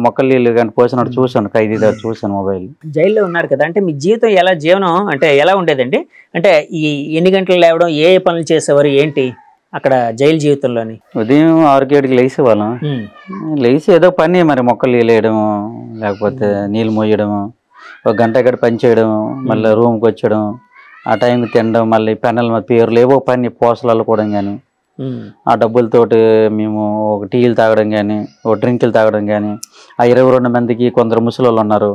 B: మొక్కలు నీళ్ళు కానీ పోసినాడు చూసాను. ఖైదీ దగ్గర చూసాను మొబైల్.
A: జైల్లో ఉన్నారు కదా, అంటే మీ జీవనం అంటే ఎలా ఉండేదండి? అంటే ఈ ఎన్ని గంటలు లేవడం, ఏ పనులు చేసేవారు ఏంటి అక్కడ జైలు జీవితంలోని?
B: ఉదయం 6-7కి లేచేవాళ్ళం. లేచి ఏదో పని మరి మొక్కలు నీళ్ళేయడము, లేకపోతే నీళ్ళు మోయడము, 1 గంట గంట పని చేయడం, మళ్ళీ రూమ్కి వచ్చడం, ఆ టైంకి తినడం, మళ్ళీ పెన్నెల పేర్లు ఏవో పని పోసలు అల్లుకోవడం. కానీ ఆ డబ్బులతోటి మేము ఒక టీలు తాగడం కానీ, ఒక డ్రింకులు తాగడం కానీ. ఆ 22 మందికి కొందరు ముసలోళ్ళు ఉన్నారు,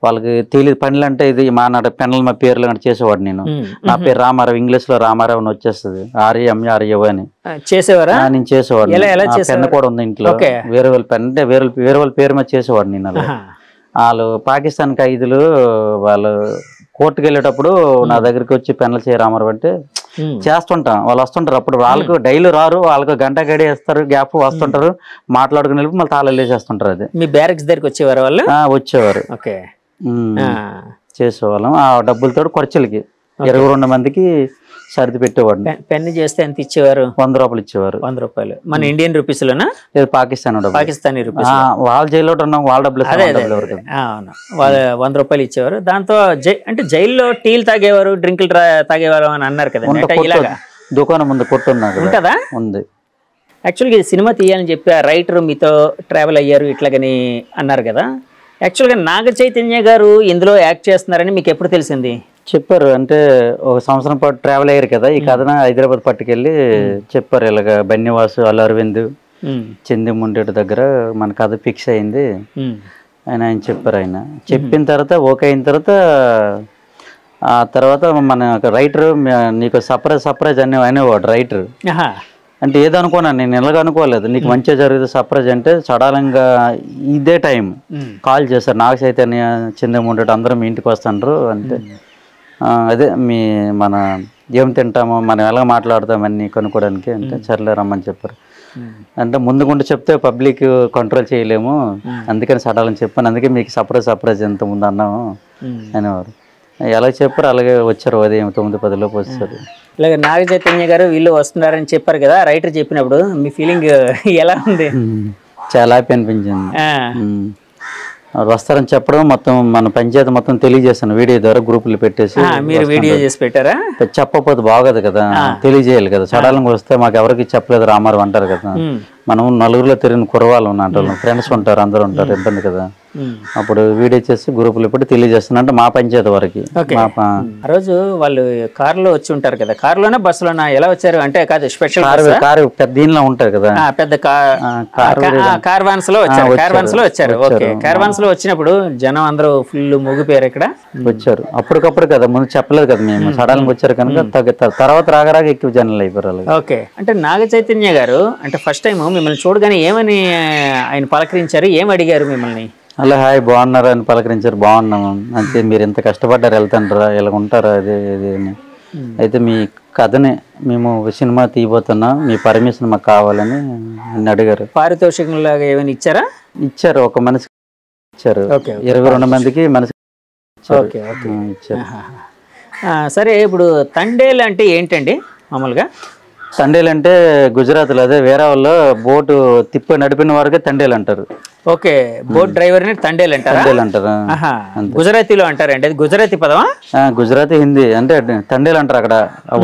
B: వాళ్ళకి తెలియదు పనులు అంటే ఇది మా నాట పెన్నెల మా పేర్లు అంటే చేసేవాడు. నేను నా పేరు రామారావు, ఇంగ్లీష్ లో రామారావు అని వచ్చేస్తుంది, RAMRAO అని చేసేవారా? నేను చేసేవాడు. పెన్ను కూడా ఉంది ఇంట్లో, వేరే వాళ్ళ పెన్ అంటే వేరే వాళ్ళ పేరు మీద చేసేవాడు నేను. అలా వాళ్ళు పాకిస్తాన్ ఖైదీలు వాళ్ళు కోర్టుకు వెళ్ళేటప్పుడు నా దగ్గరికి వచ్చి పెన్నులు చేయ రామారావు అంటే చేస్తుంటాం. వాళ్ళు వస్తుంటారు, అప్పుడు వాళ్ళకు డైలీ రారు, వాళ్ళకు గంట గడి వేస్తారు, గ్యాప్ వస్తుంటారు, మాట్లాడుకుని వెళ్ళి మళ్ళీ తాళాలు వేసేస్తుంటారు. అది
A: మీ బ్యారక్స్ దగ్గరికి వచ్చేవారు వాళ్ళు?
B: వచ్చేవారు, చేసేవాళ్ళం. ఆ డబ్బులతో ఖర్చులకి 22 మందికి సర్ది పెట్టేవాడు.
A: పెన్ను చేస్తే ఎంత ఇచ్చేవారు?
B: 100 రూపాయలు ఇచ్చేవారు.
A: 100 రూపాయలు మన ఇండియన్ రూపీస్ లోనా? పాకిస్తానీ రూపీస్.
B: వాళ్ళ జైల్లో ఉన్నాం, వాళ్ళ డబ్బులు.
A: అవును, వాళ్ళు 100 రూపాయలు ఇచ్చేవారు. దాంతో అంటే జైల్లో టీలు తాగేవారు, డ్రింకులు తాగేవారు అని అన్నారు కదా.
B: దుకాణం ముందు కొట్టున్నాడు
A: ఉంటుందా?
B: ఉంది.
A: యాక్చువల్గా సినిమా తీయాలని చెప్పి ఆ రైటర్ మీతో ట్రావెల్ అయ్యారు ఇట్లాగని అన్నారు కదా. యాక్చువల్గా నాగ చైతన్య గారు ఇందులో యాక్ట్ చేస్తున్నారని మీకు ఎప్పుడు తెలిసింది?
B: చెప్పారు, అంటే 1 సంవత్సరం పాటు ట్రావెల్ అయ్యారు కదా, ఈ కథను హైదరాబాద్ పట్టుకెళ్ళి చెప్పారు. ఇలాగ బన్నివాసు, అల్లు అరవింద్, చందిముండేటి దగ్గర మన కథ ఫిక్స్ అయింది ఆయన చెప్పారు. ఆయన చెప్పిన తర్వాత ఓకే అయిన తర్వాత ఆ తర్వాత మన రైటర్ నీకు సర్ప్రైజ్ అనేవాడు రైటర్. అంటే ఏదో అనుకున్నాను నేను, ఎలాగ అనుకోలేదు. నీకు మంచిగా జరిగింది సర్ప్రైజ్ అంటే సడన్గా ఇదే టైం కాల్ చేశారు. నాగ చైతన్య, చంద్రముండేటి అందరూ మీ ఇంటికి వస్తుండ్రు అంటే, అదే మీ మన ఏం తింటామో మనం ఎలా మాట్లాడతాం అన్నీ కొనుక్కోవడానికి అంటే సర్లే రమ్మని చెప్పారు. అంటే ముందుకుంటూ చెప్తే పబ్లిక్ కంట్రోల్ చేయలేము, అందుకని సడాలని చెప్పాను, అందుకే మీకు సర్ప్రైజ్ ఎంత ముందు అన్నాము అనేవారు. ఎలా చెప్పారు అలాగే వచ్చారు. ఉదయం 9-10 లోపు వచ్చారు.
A: ఇలాగ నాగ చైతన్య గారు వీళ్ళు వస్తున్నారని చెప్పారు కదా, రైటర్ చెప్పినప్పుడు మీ ఫీలింగ్ ఎలా ఉంది?
B: చాలా హ్యాపీ అనిపించింది. వస్తారని చెప్పడం మొత్తం మన పంచాయతీ మొత్తం తెలియజేస్తాను వీడియో ద్వారా, గ్రూపులు పెట్టేసి.
A: మీరు వీడియో చేసి పెట్టారా?
B: చెప్పకపోతే బాగోదు కదా, తెలియజేయాలి కదా. సడన్గా వస్తే మాకు ఎవరికి చెప్పలేదు రామారావు అంటారు కదా. మనం నలుగురిలో తిరిగిన కుర్రవాళ్ళు ఉన్నట్టు ఫ్రెండ్స్ ఉంటారు, అందరూ ఉంటారు, ఇబ్బంది కదా. అప్పుడు వీడియో చేసి గ్రూపులు ఇప్పుడు తెలియజేస్తున్నా అంటే మా పంచాయతీ వరకు.
A: ఆ రోజు వాళ్ళు కారులో వచ్చి ఉంటారు కదా, కారులోనే బస్సులోనా ఎలా వచ్చారు అంటే కాదు స్పెషల్
B: కారు పెద్ద దీనిలో ఉంటారు కదా,
A: పెద్ద కార్వాన్స్ లో వచ్చారు. కార్వాన్స్ లో వచ్చారు. ఓకే, కార్వాన్స్ లో వచ్చినప్పుడు జనం అందరూ ఫుల్ మూగిపోయారు ఇక్కడ
B: వచ్చారు. అప్పటికప్పుడు కదా, ముందు చెప్పలేదు కదా మేము, సడన్ గా వచ్చారు కనుక తర్వాత రాగరాగా ఎక్కువ జనాలు అయిపోయారు.
A: ఓకే, అంటే నాగ చైతన్య గారు అంటే ఫస్ట్ టైం మిమ్మల్ని చూడగానే ఏమని ఆయన పలకరించారు, ఏం అడిగారు మిమ్మల్ని?
B: అలా హాయ్ బాగున్నారా అని పలకరించారు. బాగున్నాము అంతే, మీరు ఎంత కష్టపడ్డారు, వెళ్తాంటారా, ఇలా ఉంటారా, అదే ఇది అని. అయితే మీ కథని మేము సినిమా తీయబోతున్నా, మీ పర్మిషన్ మాకు కావాలని అని అడిగారు.
A: పారితోషికం లాగా ఏమైనా ఇచ్చారా?
B: ఇచ్చారు, ఒక మనిషికి ఇచ్చారు. 22 మందికి మనిషి ఇచ్చారు.
A: సరే, ఇప్పుడు తండేలు అంటే ఏంటండి మామూలుగా?
B: తండేలు అంటే గుజరాత్లో అదే వేరే వాళ్ళు బోటు తిప్పి నడిపిన వారికి తండేలు అంటారు.
A: ఓకే, బోట్ డ్రైవర్ ని తండేలు అంటారు.
B: తండేలు అంటారు.
A: గుజరాతీలో అంటారండి, అది గుజరాతీ పదమా?
B: గుజరాతీ హిందీ అంటే తండేలు అంటారు. అక్కడ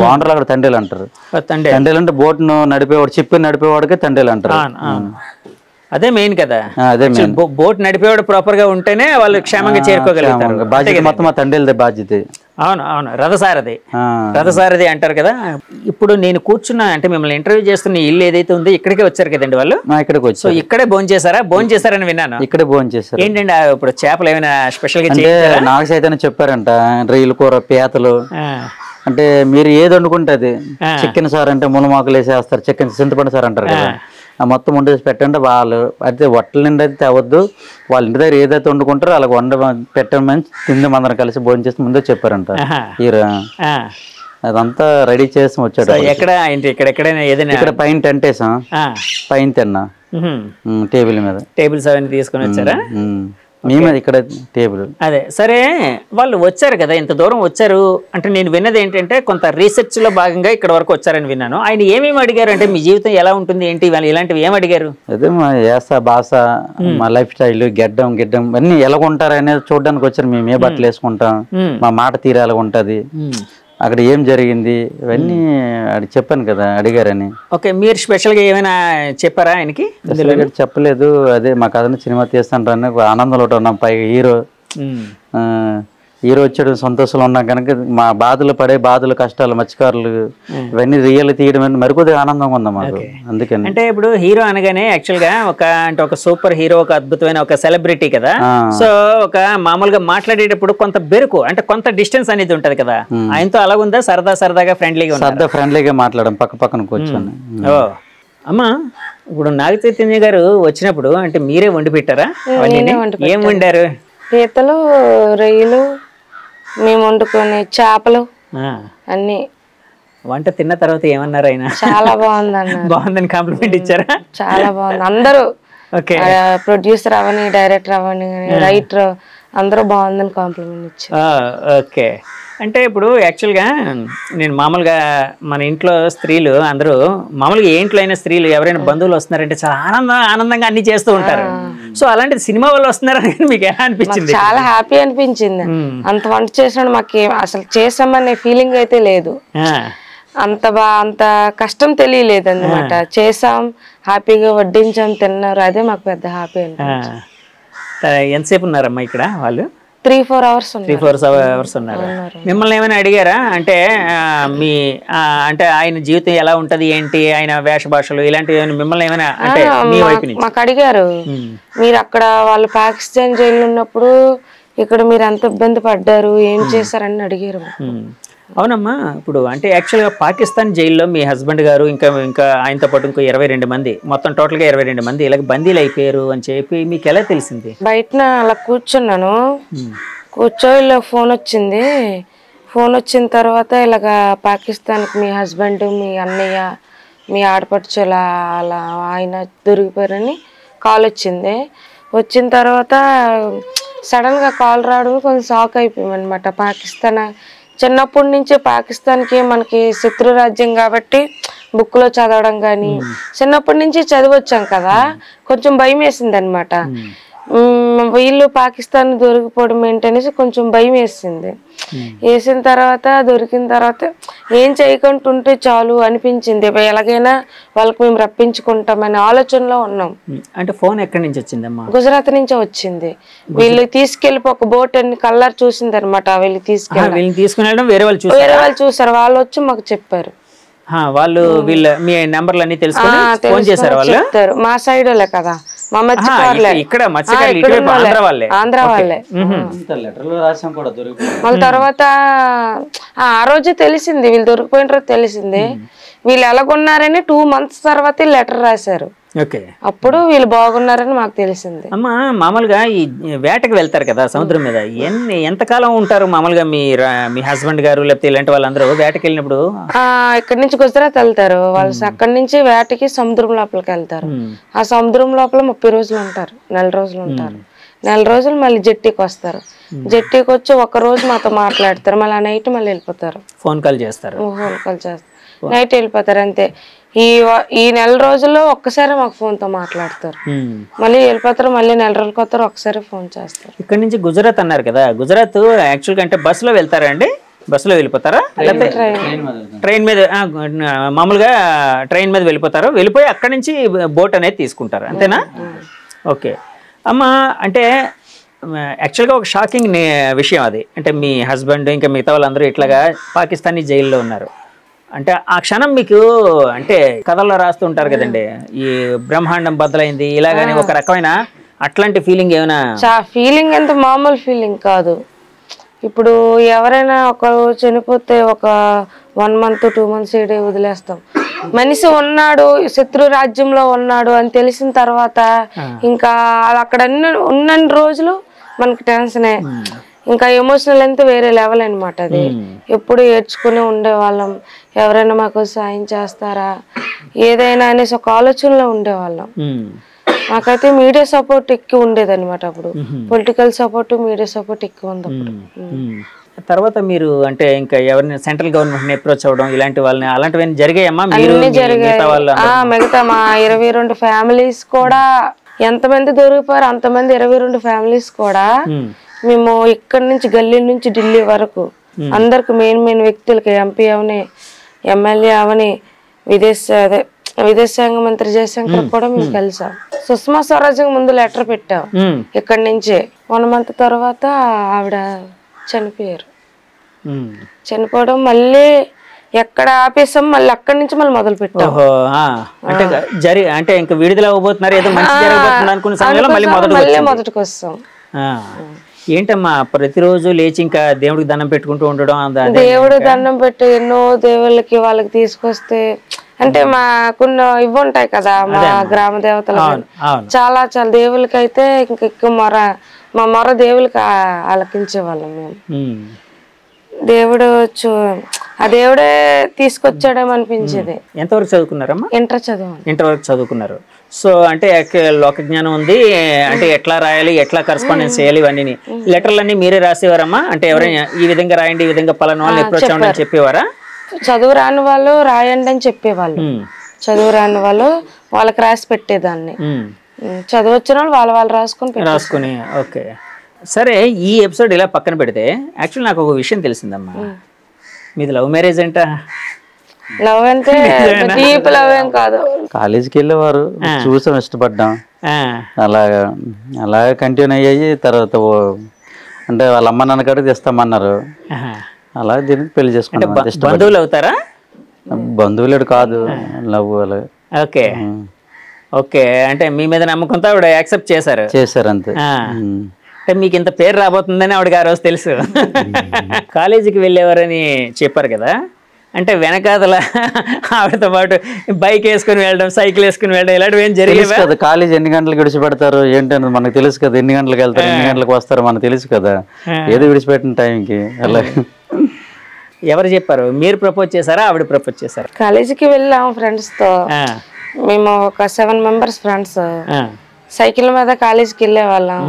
B: వాండర్లు అక్కడ తండేలు అంటారు. తండేలు అంటే బోట్ ను నడిపేవాడు, చిప్పి నడిపేవాడికి తండేలు అంటారు.
A: అదే మెయిన్ కదా,
B: అదే మెయిన్.
A: బోట్ నడిపేవాడు ప్రాపర్ గా ఉంటేనే వాళ్ళు క్షేమంగా చేరుకోగలుగుతారు.
B: బాధ్యత మొత్తం ఆ తండేలదే బాధ్యత.
A: అవును అవును, రథసారథి అంటారు కదా. ఇప్పుడు నేను కూర్చున్నా అంటే మిమ్మల్ని ఇంటర్వ్యూ చేస్తున్న ఇల్లు ఏదైతే ఉందో ఇక్కడికే వచ్చారు కదండి వాళ్ళు?
B: ఇక్కడికి వచ్చి.
A: సో ఇక్కడే భోజనం చేశారని విన్నాను.
B: ఇక్కడే భోజనం చేశారు.
A: ఏంటండి ఇప్పుడు చేపలు ఏమైనా స్పెషల్ గా?
B: నాగ చైతన్య చెప్పారంట, రొయ్యల కూర, పీతలు అంటే మీరు ఏది వండుకుంటే చికెన్ సార్ అంటే ములమాకులు వేసేస్తారు, చికెన్ చింతపండు సార్ అంటారు కదా, మొత్తం వండేసి పెట్టండి. వాళ్ళు అయితే వట్టల నిండి అయితే తేవద్దు, వాళ్ళ ఇంటి దగ్గర ఏదైతే వండుకుంటారో అలా పెట్టమని తిందాం అందరం కలిసి భోజనం చేసి ముందే చెప్పారంట హీరో. అదంతా రెడీ చేసి వచ్చాడు. ఇక్కడ పైన టెంట్ వేసాం, పైన తిన్నా టేబుల్ మీద.
A: టేబుల్స్ అవన్నీ తీసుకొని వచ్చారా?
B: మేమే ఇక్కడ టేబుల్.
A: అదే సరే, వాళ్ళు వచ్చారు కదా, ఇంత దూరం వచ్చారు అంటే నేను విన్నది ఏంటంటే కొంత రీసెర్చ్ లో భాగంగా ఇక్కడ వరకు వచ్చారని విన్నాను. ఆయన ఏమేమి అడిగారు అంటే మీ జీవితం ఎలా ఉంటుంది ఏంటి ఇలాంటివి ఏం అడిగారు?
B: అదే మా యాస భాష, మా లైఫ్ స్టైల్, గిడ్డం అన్ని ఎలా ఉంటారు అనేది చూడడానికి వచ్చారు. మేము ఏ బట్టలు వేసుకుంటాం, మా మాట తీరు ఎలా ఉంటది, అక్కడ ఏం జరిగింది, ఇవన్నీ చెప్పాను కదా, అడిగారని.
A: ఓకే, మీరు స్పెషల్ గా ఏమైనా చెప్పారా ఆయనకి?
B: చెప్పలేదు. అదే మా కథను సినిమా తీస్తాంటారని ఆనందంలో ఉన్నాం. పైగా హీరో వచ్చాడు, సంతోషంలో ఉన్నాం కనుక మా పడే బాధలు, కష్టాలు, మత్స్యకారులు ఇవన్నీ రియల్ తీయడం మరికొద్దిగా ఆనందంగా ఉందా మాకు. అందుకని
A: అంటే ఇప్పుడు హీరో అనగానే యాక్చువల్ గా ఒక సూపర్ హీరో, ఒక అద్భుతమైన ఒక సెలబ్రిటీ కదా. సో ఒక మామూలుగా మాట్లాడేటప్పుడు కొంత బెరుకు అంటే కొంత డిస్టెన్స్ అనేది ఉంటది కదా, ఆయనతో అలాగుందా? సరదాగా ఫ్రెండ్లీగా
B: మాట్లాడడం, పక్కన కూర్చొని.
A: ఓ అమ్మా, ఇప్పుడు నాగ చైతన్య గారు వచ్చినప్పుడు అంటే మీరే వండి పెట్టారా? ఏం వండారు?
C: పీతలు, రొయ్యలు మేము వండుకొని, చేపలు అన్ని.
A: వంట తిన్న తర్వాత ఏమన్నారు ఆయన?
C: చాలా బాగుంది
A: బాగుందని కాంప్లిమెంట్ ఇచ్చారా?
C: చాలా బాగుంది. అందరూ ప్రొడ్యూసర్ అవని, డైరెక్టర్ అవని, రైటర్ అందరూ బాగుందని కాంప్లిమెంట్ ఇచ్చారు.
A: ఓకే, అంటే ఇప్పుడు యాక్చువల్గా నేను మామూలుగా మన ఇంట్లో స్త్రీలు అందరూ మామూలుగా ఏ ఇంట్లో అయినా స్త్రీలు ఎవరైనా బంధువులు వస్తున్నారంటే చాలా ఆనందంగా అన్ని చేస్తూ ఉంటారు. సో అలాంటిది సినిమా వాళ్ళు వస్తున్నారని మీకు ఎలా అనిపించింది?
C: చాలా హ్యాపీ అనిపించింది. అంత వంట చేసినాడు, మాకు అసలు చేసామనే ఫీలింగ్ అయితే లేదు. అంత కష్టం తెలియలేదు అన్నమాట. చేసాం, హ్యాపీగా వడ్డించాం, తిన్నారు, అదే మాకు పెద్ద హ్యాపీ అనిపించింది.
A: ఎంతసేపు ఉన్నారమ్మా ఇక్కడ వాళ్ళు?
C: 3-4 అవర్స్
A: ఉన్నారు. మిమ్మల్ని ఏమైనా అడిగారా అంటే అంటే ఆయన జీవితం ఎలా ఉంటది ఏంటి, ఆయన వేష భాషలు ఇలాంటివి మిమ్మల్ని ఏమైనా అంటే మీ వైపు నుంచి?
C: మాకు అడిగారు, మీరు అక్కడ వాళ్ళు పాకిస్తాన్ జైలు ఉన్నప్పుడు ఇక్కడ మీరు ఎంత ఇబ్బంది పడ్డారు, ఏం చేశారని అడిగారు.
A: అవునమ్మా, ఇప్పుడు అంటే యాక్చువల్గా పాకిస్తాన్ జైల్లో మీ హస్బెండ్ గారు ఇంకా ఆయనతో పాటు ఇంకో 22 మంది, మొత్తం టోటల్గా 22 మంది ఇలాగ బందీలు అయిపోయారు అని చెప్పి మీకు ఎలా తెలిసింది?
C: బయట అలా కూర్చున్నాను, ఇలా ఫోన్ వచ్చిన తర్వాత ఇలాగ పాకిస్తాన్కి మీ హస్బెండ్, మీ అన్నయ్య, మీ ఆడపడుచు అలా ఆయన దొరికిపోయారని కాల్ వచ్చింది. వచ్చిన తర్వాత సడన్గా కాల్ రావడం కొంచెం షాక్ అయిపోయాం అనమాట. పాకిస్తాన్ చిన్నప్పటి నుంచి పాకిస్తాన్కి మనకి శత్రు రాజ్యం కాబట్టి బుక్లో చదవడం కానీ చిన్నప్పటి నుంచి చదివచ్చాం కదా, కొంచెం భయం వేసింది అనమాట. వీళ్ళు పాకిస్తాన్ దొరికిపోవడం ఏంటనేసి కొంచెం భయం వేసింది. వేసిన తర్వాత దొరికిన తర్వాత ఏం చేయకుండా ఉంటే చాలు అనిపించింది. ఎలాగైనా వాళ్ళకి మేము రప్పించుకుంటామనే ఆలోచనలో ఉన్నాం.
A: అంటే ఫోన్ ఎక్కడి నుంచి వచ్చిందమ్మా?
C: గుజరాత్ నుంచే వచ్చింది. వీళ్ళు తీసుకెళ్ళి ఒక బోట్ అన్ని కలర్ చూసింది అనమాట. వీళ్ళు
A: తీసుకెళ్ళడం వేరే వాళ్ళు
C: చూసారు. వాళ్ళు వచ్చి మాకు చెప్పారు.
A: వాళ్ళు వీళ్ళ మీ నెంబర్లు అన్ని తెలుసుకొని ఫోన్ చేశారు. వాళ్ళు
C: చెప్తారు మా సైడ్ వాళ్ళే కదా, మా మత్స్యకారులే,
A: ఇక్కడ
C: ఆంధ్ర వాళ్ళే.
B: లెటర్లు రాసాం కూడా దొరికిపోయింది.
C: మళ్ళీ తర్వాత ఆ రోజే తెలిసింది వీళ్ళు దొరికిపోయిన రోజు తెలిసింది. వీళ్ళు ఎలాగున్నారని 2 months తర్వాత లెటర్ రాశారు. అప్పుడు వీళ్ళు బాగున్నారని మాకు తెలిసింది.
A: అమ్మా మామూలుగా ఈ వేటకి వెళ్తారు కదా సముద్రం మీద, ఎంతకాలం ఉంటారు మామూలుగా మీ హస్బెండ్ గారు లేకపోతే ఇలాంటి వాళ్ళందరూ వేటకి వెళ్ళినప్పుడు?
C: ఇక్కడి నుంచి గుజరాత్ వెళ్తారు వాళ్ళు. అక్కడి నుంచి వేటకి సముద్రం లోపలికి వెళ్తారు. ఆ సముద్రం లోపల 30 రోజులు ఉంటారు, 4 రోజులు ఉంటారు. 4 రోజులు మళ్ళీ జెట్టీకి వస్తారు. జెట్టీకి వచ్చి 1 రోజు మాతో మాట్లాడతారు. మళ్ళీ ఆ నైట్ మళ్ళీ వెళ్ళిపోతారు.
A: ఫోన్ కాల్ చేస్తారు.
C: నైట్ వెళ్ళిపోతారు అంతే. ఈ 4 రోజుల్లో ఒక్కసారి మాకు ఫోన్ తో మాట్లాడతారు. మళ్ళీ వెళ్ళిపోతారు. మళ్ళీ 4 రోజులకి వస్తారు, ఒకసారి ఫోన్ చేస్తారు.
A: ఇక్కడ నుంచి గుజరాత్ అన్నారు కదా, గుజరాత్ యాక్చువల్గా అంటే బస్సులో వెళ్తారా అండి? బస్సులో వెళ్ళిపోతారా లేకపోతే ట్రైన్ మీద? మామూలుగా ట్రైన్ మీద వెళ్ళిపోతారు. వెళ్ళిపోయి అక్కడి నుంచి బోట్ అనేది తీసుకుంటారు అంతేనా? ఓకే అమ్మా. అంటే యాక్చువల్గా ఒక షాకింగ్ విషయం అది. అంటే మీ హస్బెండ్ ఇంకా మిగతా వాళ్ళందరూ ఇట్లాగా పాకిస్తానీ జైల్లో ఉన్నారు. అంటే ఆ క్షణం మీకు అంటే కథల్లో రాస్తూ ఉంటారు కదండి, ఈ బ్రహ్మాండం బద్దలైంది ఇలాగని ఒక రకమైన అట్లాంటి ఫీలింగ్ ఏమైనా?
C: ఫీలింగ్ ఎంత మామూలు ఫీలింగ్ కాదు. ఇప్పుడు ఎవరైనా ఒకరు చనిపోతే ఒక 1 month 2 months ఇడే వదిలేస్తాం. మనిషి ఉన్నాడు, శత్రు రాజ్యంలో ఉన్నాడు అని తెలిసిన తర్వాత ఇంకా అక్కడ ఉన్న రోజులు మనకి టెన్షనే. ఇంకా ఎమోషనల్ అంతా వేరే లెవెల్ అనమాట. అది ఎప్పుడు ఏడ్చుకుని ఉండేవాళ్ళం. ఎవరైనా మాకు సాయం చేస్తారా ఏదైనా అనేసి ఒక ఆలోచనలో ఉండేవాళ్ళం. మాకైతే మీడియా సపోర్ట్ ఎక్కువ ఉండేది అనమాట. అప్పుడు పొలిటికల్ సపోర్ట్, మీడియా సపోర్ట్ ఎక్కువ ఉంది అప్పుడు.
A: తర్వాత మీరు అంటే ఇంకా ఎవరిని సెంట్రల్ గవర్నమెంట్ అప్రోచ్ అవ్వడం ఇలాంటి వాళ్ళని అలాంటివన్నీ జరిగాయమ్మా?
C: మిగతా మా 22 ఫ్యామిలీస్ కూడా ఎంతమంది దొరికిపోయారు అంతమంది 22 ఫ్యామిలీస్ కూడా మేము ఇక్కడి నుంచి గల్లీ నుంచి ఢిల్లీ వరకు అందరికి మెయిన్ వ్యక్తులకి ఎంపీ అవని, ఎమ్మెల్యే అవని, విదేశాంగ మంత్రి జయశంకర్ కూడా మేము కలిసాం. సుష్మా స్వరాజ్ ముందు లెటర్ పెట్టాం ఇక్కడి నుంచి. 1 month తర్వాత ఆవిడ చనిపోయారు. చనిపోవడం మళ్ళీ ఎక్కడ ఆపేసాం, మళ్ళీ అక్కడి నుంచి మళ్ళీ మొదలు పెట్టాం.
A: అంటే ఇంకా విడుదల అవ్వబోతున్నారు, ఏదో మంచి జరగబోతుంది అనుకున్న సమయంలో మళ్ళీ
C: మొదటికి వస్తాం.
A: ఏంటమ్మా ప్రతిరోజు లేచి ఇంకా దేవుడికి దండం పెట్టుకుంటూ ఉండడం?
C: దేవుడు దండం పెట్టి ఎన్నో దేవుళ్ళకి వాళ్ళకి తీసుకొస్తే అంటే మాకున్న ఇవి ఉంటాయి కదా మా గ్రామ దేవతలు, చాలా చాలా దేవుళ్ళకి అయితే ఇంకా ఎక్కువ మా మొర దేవుళ్ళకి ఆలకించే వాళ్ళం మేము. దేవుడు ఆ దేవుడే తీసుకొచ్చాడేమో అనిపించేది.
A: ఎంతవరకు చదువుకున్నారమ్మా? ఇంటర్ వరకు చదువుకున్నారు. సో అంటే లోక జ్ఞానం ఉంది, అంటే ఎట్లా రాయాలి, ఎట్లా కరస్పాండెన్స్ చేయాలి ఇవన్నీ. లెటర్లన్నీ మీరే రాసేవారమ్మా? అంటే ఎవరైనా ఈ విధంగా రాయండి, ఈ విధంగా పలానా వాళ్ళని అప్రోచ్ అవ్వండి అని చెప్పేవారా?
C: చదువు రాని వాళ్ళు రాయండి అని చెప్పేవాళ్ళు. చదువు రాని వాళ్ళు వాళ్ళకి రాసి పెట్టేదాన్ని. చదువు వచ్చిన వాళ్ళు వాళ్ళు రాసుకుని.
A: ఓకే సరే. ఈ ఎపిసోడ్ ఇలా పక్కన పెడితే యాక్చువల్ నాకు ఒక విషయం తెలిసిందమ్మా, మీది లవ్ మ్యారేజ్ అంట.
C: లవ్ అంటే డీప్ లవ్ ఏం కాదు.
B: కాలేజీకి వెళ్ళేవారు, చూసాం, ఇష్టపడ్డాం, అలాగా కంటిన్యూ అయ్యాయి. తర్వాత అంటే వాళ్ళ అమ్మ నాన్న కాడికి తెస్తామన్నారు. అలా దీనికి పెళ్లి చేసుకుంటాం.
A: బంధువులు అవుతారా?
B: బంధువులు కాదు, లవ్. అలాగే.
A: Okay okay. అంటే మీ మీద నమ్మకంతో ఆవిడ యాక్సెప్ట్ చేశారు అంతే. అంటే మీకు ఇంత పేరు రాబోతుందని ఆవిడకి ఆ రోజు తెలుసు. కాలేజీకి వెళ్ళేవారని చెప్పారు కదా, అంటే వెనకాతల ఆవిడతో పాటు బైక్ వేసుకుని వెళ్ళడం, సైకిల్ వేసుకుని వెళ్ళడం ఇలాంటివి ఏం జరిగేది
B: కదా? కాలేజ్ ఎన్ని గంటలకు విడిచిపెడతారు ఏంటన్నది మనకు తెలుసు కదా. ఎన్ని గంటలకు వెళ్తారు, ఎన్ని గంటలకు వస్తారు మనకు తెలుసు కదా. ఏదో విడిచిపెట్టిన టైంకి అలా.
A: ఎవరు చెప్పారు? మీరు ప్రపోజ్ చేశారా, ఆవిడ ప్రపోజ్ చేశారా?
C: కాలేజీకి వెళ్ళాం ఫ్రెండ్స్ తో. మేము ఒక 7 members ఫ్రెండ్స్ సైకిల్ మీద కాలేజీకి వెళ్ళే వాళ్ళం.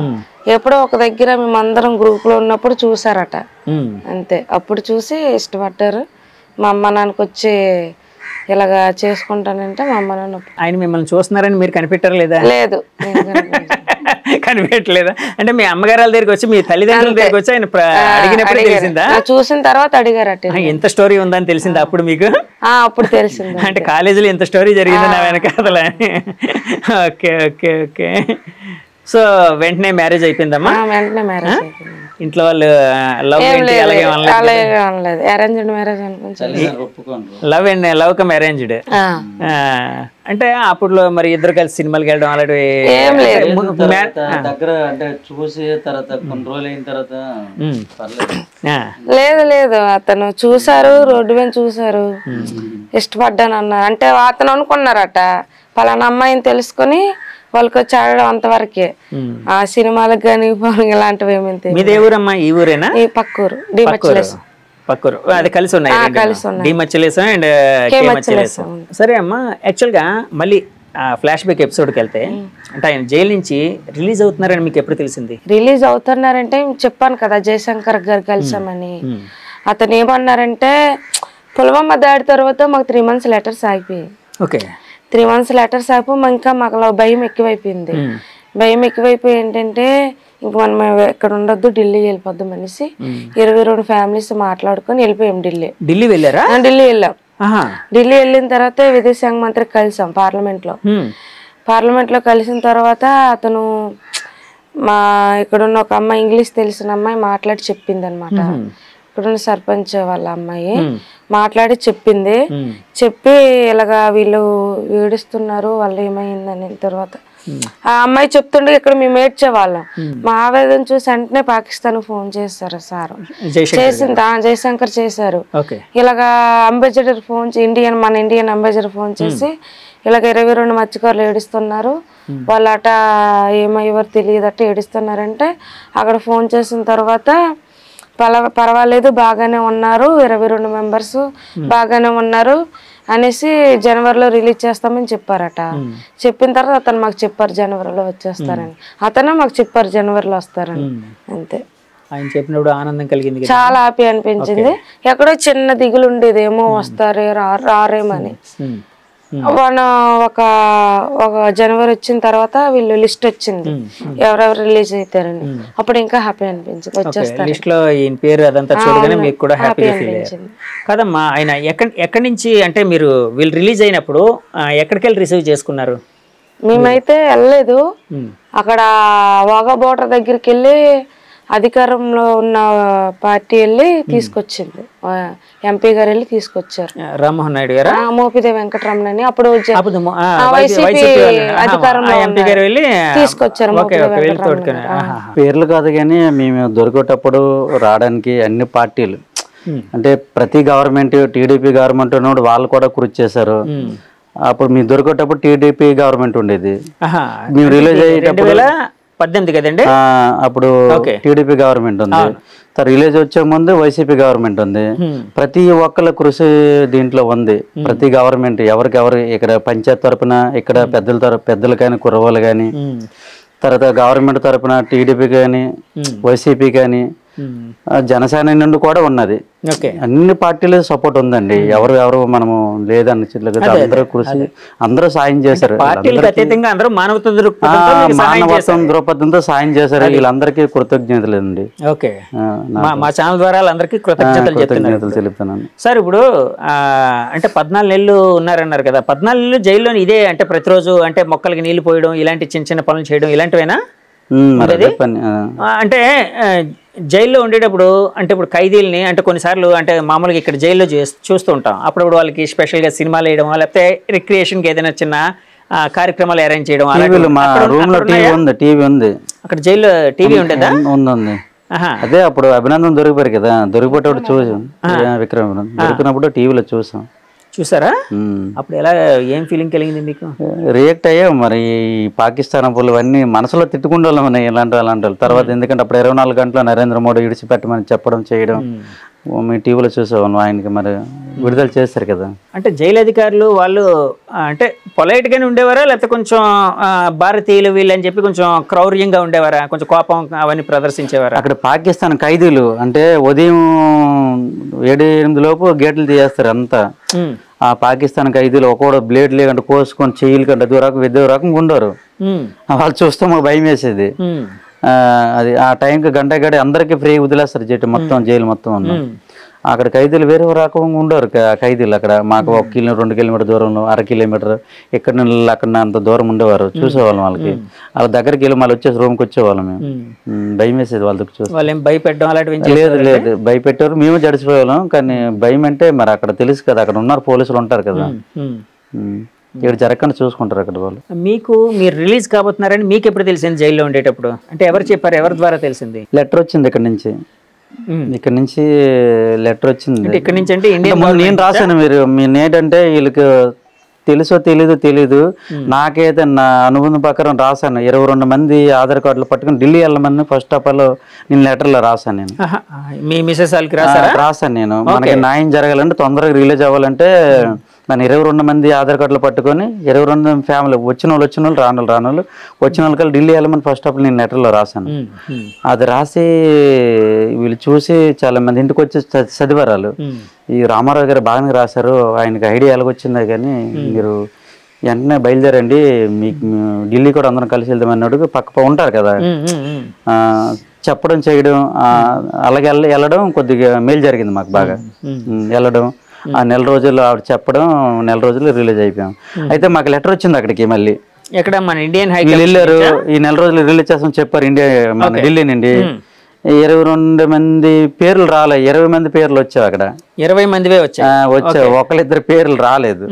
C: ఎప్పుడో ఒక దగ్గర మేమందరం గ్రూప్ లో ఉన్నప్పుడు చూసారట అంతే. అప్పుడు చూసి ఇష్టపడ్డారు. మా అమ్మ నాన్నకి వచ్చి ఇలాగా చేసుకుంటానంటే మా అమ్మ నాన్న.
A: ఆయన మిమ్మల్ని చూస్తున్నారని మీరు కనిపెట్టారా లేదా?
C: లేదు.
A: కనిపించలేదా? అంటే మీ అమ్మగారి దగ్గరికి వచ్చి మీ తల్లిదండ్రుల దగ్గరికి వచ్చి ఆయన అడిగినప్పుడు తెలిసిందా?
C: చూసిన తర్వాత అడిగారట.
A: ఎంత స్టోరీ ఉందని తెలిసిందా అప్పుడు మీకు?
C: అప్పుడు తెలిసింది.
A: అంటే కాలేజీలో ఎంత స్టోరీ జరిగింది నా వెనకాల. Okay okay okay. సో వెంటనే మ్యారేజ్ అయిపోయిందమ్మా?
C: వెంటనే మ్యారేజ్ అయిపోయింది.
A: ఇంట్లో వాళ్ళు లవ్ అలాగే
C: అనలేదు, అరేంజ్డ్ మ్యారేజ్ అనుకుంటా.
A: Love and love come arranged. అంటే అప్పుడు మరి ఇద్దరు కలిసి సినిమాకి వెళ్ళడం అలాంటివి
C: ఏం లేదు.
B: దగ్గర అంటే చూసి తర్వాత కొన్ని రోజులు అయిన తర్వాత
C: లేదు లేదు, అతను చూసారు, రోడ్డు మీద చూసారు, ఇష్టపడ్డాను అన్నారు. అంటే అతను అనుకున్నారట పలానా అమ్మాయిని తెలుసుకొని వాళ్ళకి వచ్చి ఆడడం అంతవరకే. ఆ సినిమాలకు కానీ ఇలాంటివి ఏమి.
A: మీది ఏ ఊరమ్మా? ఈ ఊరేనా?
C: ఈ పక్కూరు డిమచ్చలేసం.
A: పక్కూరు అది కలిసి ఉన్నాయి, డిమచ్చలేసం అండ్ కేమచ్చలేసం. సరే అమ్మా, యాక్చువల్గా మళ్ళీ ఫ్లాష్ బ్యాక్ ఎపిసోడ్కి వెళ్తే అంటే ఆయన జైలు నుంచి రిలీజ్ అవుతున్నారని మీకు ఎప్పుడు తెలిసింది?
C: రిలీజ్ అవుతున్నారంటే చెప్పాను కదా జయశంకర్ గారు కలిసామని. అతను ఏమన్నారంటే పుల్వామా దాడి తర్వాత మాకు 3 months లెటర్స్ ఆగిపోయాయి.
A: ఓకే,
C: 3 months లెటర్స్ అయిపో ఇంకా మాకు భయం ఎక్కువైపోయింది. భయం ఎక్కువైపోయి ఏంటంటే ఇంక మనం ఇక్కడ ఉండొద్దు, ఢిల్లీ వెళ్ళిపోద్దాం అనేసి 22 ఫ్యామిలీస్ మాట్లాడుకొని వెళ్ళిపోయాం ఢిల్లీ.
A: ఢిల్లీ వెళ్ళారా?
C: ఢిల్లీ వెళ్ళాం. ఢిల్లీ వెళ్ళిన తర్వాత విదేశాంగ మంత్రికి కలిసాం పార్లమెంట్ లో కలిసిన తర్వాత అతను మా ఇక్కడున్న ఒక అమ్మాయి, ఇంగ్లీష్ తెలిసిన అమ్మాయి మాట్లాడి చెప్పింది అనమాట. ఇక్కడున్న సర్పంచ్ వాళ్ళ అమ్మాయి మాట్లాడి చెప్పింది. చెప్పి ఇలాగా వీళ్ళు ఏడుస్తున్నారు, వాళ్ళు ఏమైందని. తర్వాత ఆ అమ్మాయి చెప్తుండే ఇక్కడ మేము ఏడ్చేవాళ్ళం. మా ఆవేదన చూసి వెంటనే పాకిస్తాన్ ఫోన్ చేస్తారు సార్. చేసింది జయశంకర్ చేశారు. ఇలాగా అంబాసిడర్ ఫోన్ మన ఇండియన్ అంబాసిడర్ ఫోన్ చేసి ఇలాగ 22 మత్స్యకారులు ఏడుస్తున్నారు, వాళ్ళు అట ఏమయ్యేవారు తెలియదట ఏడుస్తున్నారంటే అక్కడ ఫోన్ చేసిన తర్వాత పర్వాలేదు బాగానే ఉన్నారు, 22 మెంబర్స్ బాగానే ఉన్నారు అనేసి జనవరిలో రిలీజ్ చేస్తామని చెప్పారట. చెప్పిన తర్వాత అతను మాకు చెప్పారు జనవరిలో వచ్చేస్తారని. అతనే మాకు చెప్పారు జనవరిలో వస్తారని. అంతే.
A: ఆయన చెప్పినప్పుడు ఆనందం కలిగింది,
C: చాలా హ్యాపీ అనిపించింది. ఎక్కడో చిన్న దిగులు ఉండేది, ఏమో వస్తారే రారేమని. ఒక జనవరి వచ్చిన తర్వాత వీళ్ళు లిస్ట్ వచ్చింది ఎవరెవరు రిలీజ్ అవుతారని. అప్పుడు ఇంకా హ్యాపీ అనిపించింది, వచ్చేస్తారు
A: లిస్ట్ లో ఈయన పేరు అదంతా చూడగానే మీకు కూడా హ్యాపీగా ఫీల్ అయ్యారు కదమ్మా. ఆయన ఎక్కడి నుంచి అంటే మీరు వీళ్ళు రిలీజ్ అయినప్పుడు ఎక్కడికి వెళ్ళి రిసీవ్ చేసుకున్నారు?
C: మేమైతే వెళ్ళలేదు, అక్కడ వాఘా బోర్డర్ దగ్గరికి వెళ్ళి అధికారంలో ఉన్న పార్టీ వెళ్ళి తీసుకొచ్చింది, ఎంపీ గారు వెళ్ళి తీసుకొచ్చారు.
A: రామ్మోహన్ నాయుడు గారు,
C: మోపిదే వెంకటరమణ అప్పుడు వైసీపీ అధికారంలో తీసుకొచ్చారు.
B: పేర్లు కాదు కానీ మేము దొరికేటప్పుడు రావడానికి అన్ని పార్టీలు అంటే ప్రతి గవర్నమెంట్, టీడీపీ గవర్నమెంట్ ఉన్నప్పుడు వాళ్ళు కూడా కృషి చేశారు. అప్పుడు మేము దొరికేటప్పుడు టీడీపీ గవర్నమెంట్ ఉండేది, మేము రిలీజ్ అయ్యేటప్పుడు
A: 18 కదండి
B: అప్పుడు టీడీపీ గవర్నమెంట్ ఉంది. రిలీజ్ వచ్చే ముందు వైసీపీ గవర్నమెంట్ ఉంది. ప్రతి ఒక్కళ్ళ కృషి దీంట్లో ఉంది. ప్రతి గవర్నమెంట్ ఎవరికెవరు ఇక్కడ పంచాయత్ తరపున ఇక్కడ పెద్దలు కానీ కుర్రవాళ్ళు కానీ, తర్వాత గవర్నమెంట్ తరపున టీడీపీ కానీ వైసీపీ కానీ జనసేన నుండి కూడా ఉన్నది. అన్ని పార్టీలు సపోర్ట్ ఉందండి. ఎవరు మనము లేదని అందరూ కృషి, అందరూ సాయం చేశారు. మానవత్వం దృక్పథంతో సాయం చేశారు. వీళ్ళందరికీ కృతజ్ఞతలు అండి.
A: మా ఛానల్ ద్వారా అందరికీ కృతజ్ఞతలు తెలుపుతున్నాను సార్. ఇప్పుడు అంటే 14 నెలలు ఉన్నారన్నారు కదా, 14 నెలలు జైల్లో ఇదే అంటే ప్రతిరోజు అంటే మొక్కలకి నీళ్లు పోయడం ఇలాంటి చిన్న చిన్న పనులు చేయడం ఇలాంటివేనా? అంటే జైల్లో ఉండేటప్పుడు అంటే ఇప్పుడు ఖైదీల్ని అంటే కొన్నిసార్లు అంటే మామూలుగా ఇక్కడ జైల్లో చూస్తూ ఉంటాం, అప్పుడప్పుడు వాళ్ళకి స్పెషల్గా సినిమాలు వేయడం లేకపోతే రిక్రియేషన్కి ఏదైనా చిన్న కార్యక్రమాలు అరేంజ్ చేయడం. అక్కడ జైల్లో టీవీ ఉండేదా?
B: ఉంది. అదే అప్పుడు అభినందన్ దొరికిపోయారు కదా, దొరికిపోయేటప్పుడు చూసాం, విక్రమ్ దొరికినప్పుడు టీవీలో
A: చూసారా? అప్పుడు ఎలా ఏం ఫీలింగ్ కలిగింది మీకు?
B: రియాక్ట్ అయ్యాం. మరి పాకిస్తాన్ అప్పులు అన్నీ మనసులో తిట్టుకుంటే వాళ్ళం ఇలాంటి వాళ్ళు. తర్వాత ఎందుకంటే అప్పుడు 24 గంటలు నరేంద్ర మోడీ విడిచిపెట్టమని చెప్పడం చేయడం మీ టీవీలో చూసాం. ఆయనకి మరి విడుదల చేస్తారు కదా.
A: అంటే జైలు అధికారులు వాళ్ళు అంటే పొలైట్ గానే ఉండేవారా లేకపోతే కొంచెం భారతీయులు వీళ్ళు అని చెప్పి కొంచెం క్రౌర్యంగా ఉండేవారా, కొంచెం కోపం అవన్నీ ప్రదర్శించేవారా?
B: అక్కడ పాకిస్తాన్ ఖైదీలు అంటే ఉదయం 7-8 లోపు గేట్లు తీయేస్తారు అంతా. ఆ పాకిస్తాన్ ఖైదీలు ఒక్కోడు బ్లేడ్ లేకంటే కోసుకొని చెయ్యిలు కంటే విద్య రకంగా ఉండరు. వాళ్ళు చూస్తే మాకు భయం వేసేది. అది ఆ టైంకి గంట అందరికీ ఫ్రీ వదిలేస్తారు మొత్తం జైలు మొత్తం ఉన్న. అక్కడ ఖైదీలు వేరే రకంగా ఉండరు. ఖైదీలు అక్కడ మాకు 1-2 కిలోమీటర్ దూరంలో, 1/2 కిలోమీటర్ ఇక్కడ అక్కడ అంత దూరం ఉండేవారు. చూసేవాళ్ళం వాళ్ళకి. వాళ్ళ దగ్గరికి వెళ్ళి మళ్ళీ వచ్చేసి రూమ్కి వచ్చేవాళ్ళం మేము. భయం వేసేది వాళ్ళకి చూసి. లేదు భయపెట్టారు, మేము జడిచిపోయేవాళ్ళం. కానీ భయం అంటే మరి అక్కడ తెలుసు కదా, అక్కడ ఉన్నారు పోలీసులు ఉంటారు కదా, ఇక్కడ జరగకుండా చూసుకుంటారు అక్కడ వాళ్ళు.
A: మీరు రిలీజ్ కాబోతున్నారని మీకు ఎప్పుడు తెలిసింది జైల్లో ఉండేటప్పుడు? అంటే ఎవరు చెప్పారు, ఎవరి ద్వారా తెలిసింది?
B: లెటర్ వచ్చింది ఇక్కడ నుంచి లెటర్ వచ్చింది.
A: ఇక్కడ నుంచి అంటే
B: నేను రాశాను. మీ నేటంటే వీళ్ళకి తెలుసో తెలీదు. నాకైతే నా అనుబంధం ప్రకారం రాశాను. 22 మంది ఆధార్ కార్డులు పట్టుకుని ఢిల్లీ వెళ్ళమని ఫస్ట్ ఆఫ్ ఆల్ నేను లెటర్లో రాశాను. నేను
A: మీ మిసెస్
B: రాశాను. నేను మనకి న్యాయం జరగాలంటే తొందరగా రిలీజ్ అవ్వాలంటే దాన్ని 22 మంది ఆధార్ కార్డులు పట్టుకొని 22 ఫ్యామిలీ వచ్చిన వాళ్ళు రానోళ్ళు వచ్చిన వాళ్ళకి ఢిల్లీ వెళ్ళమని ఫస్ట్ ఆఫ్ ఆల్ నేను లెటర్లో రాశాను. అది రాసి వీళ్ళు చూసి చాలా మంది ఇంటికి వచ్చి చదివారు. ఈ రామారావు గారు బాగానే రాశారు, ఆయనకి ఐడియా ఎలాగొచ్చిందో కానీ మీరు వెంటనే బయలుదేరండి, మీకు ఢిల్లీ కూడా అందరం కలిసి వెళ్దామన్నాడు. పక్క ఉంటారు కదా, చెప్పడం చేయడం అలాగే వెళ్ళడం కొద్దిగా మేలు జరిగింది మాకు బాగా. వెళ్ళడం ఆ నెల రోజుల్లో ఆవిడ చెప్పడం, నెల రోజుల్లో రిలీజ్ అయిపోయాం. అయితే మాకు లెటర్ వచ్చింది అక్కడికి మళ్ళీ.
A: ఎక్కడ మన ఇండియన్
B: వెళ్ళారు, ఈ నెల రోజులు రిలీజ్ చేస్తామని చెప్పారు ఇండియా మన ఢిల్లీ నుండి. 22 మంది పేర్లు రాలే, 20 మంది పేర్లు వచ్చావు అక్కడ.
A: 20 మందివే వచ్చావు,
B: 1-2 పేర్లు రాలేదు.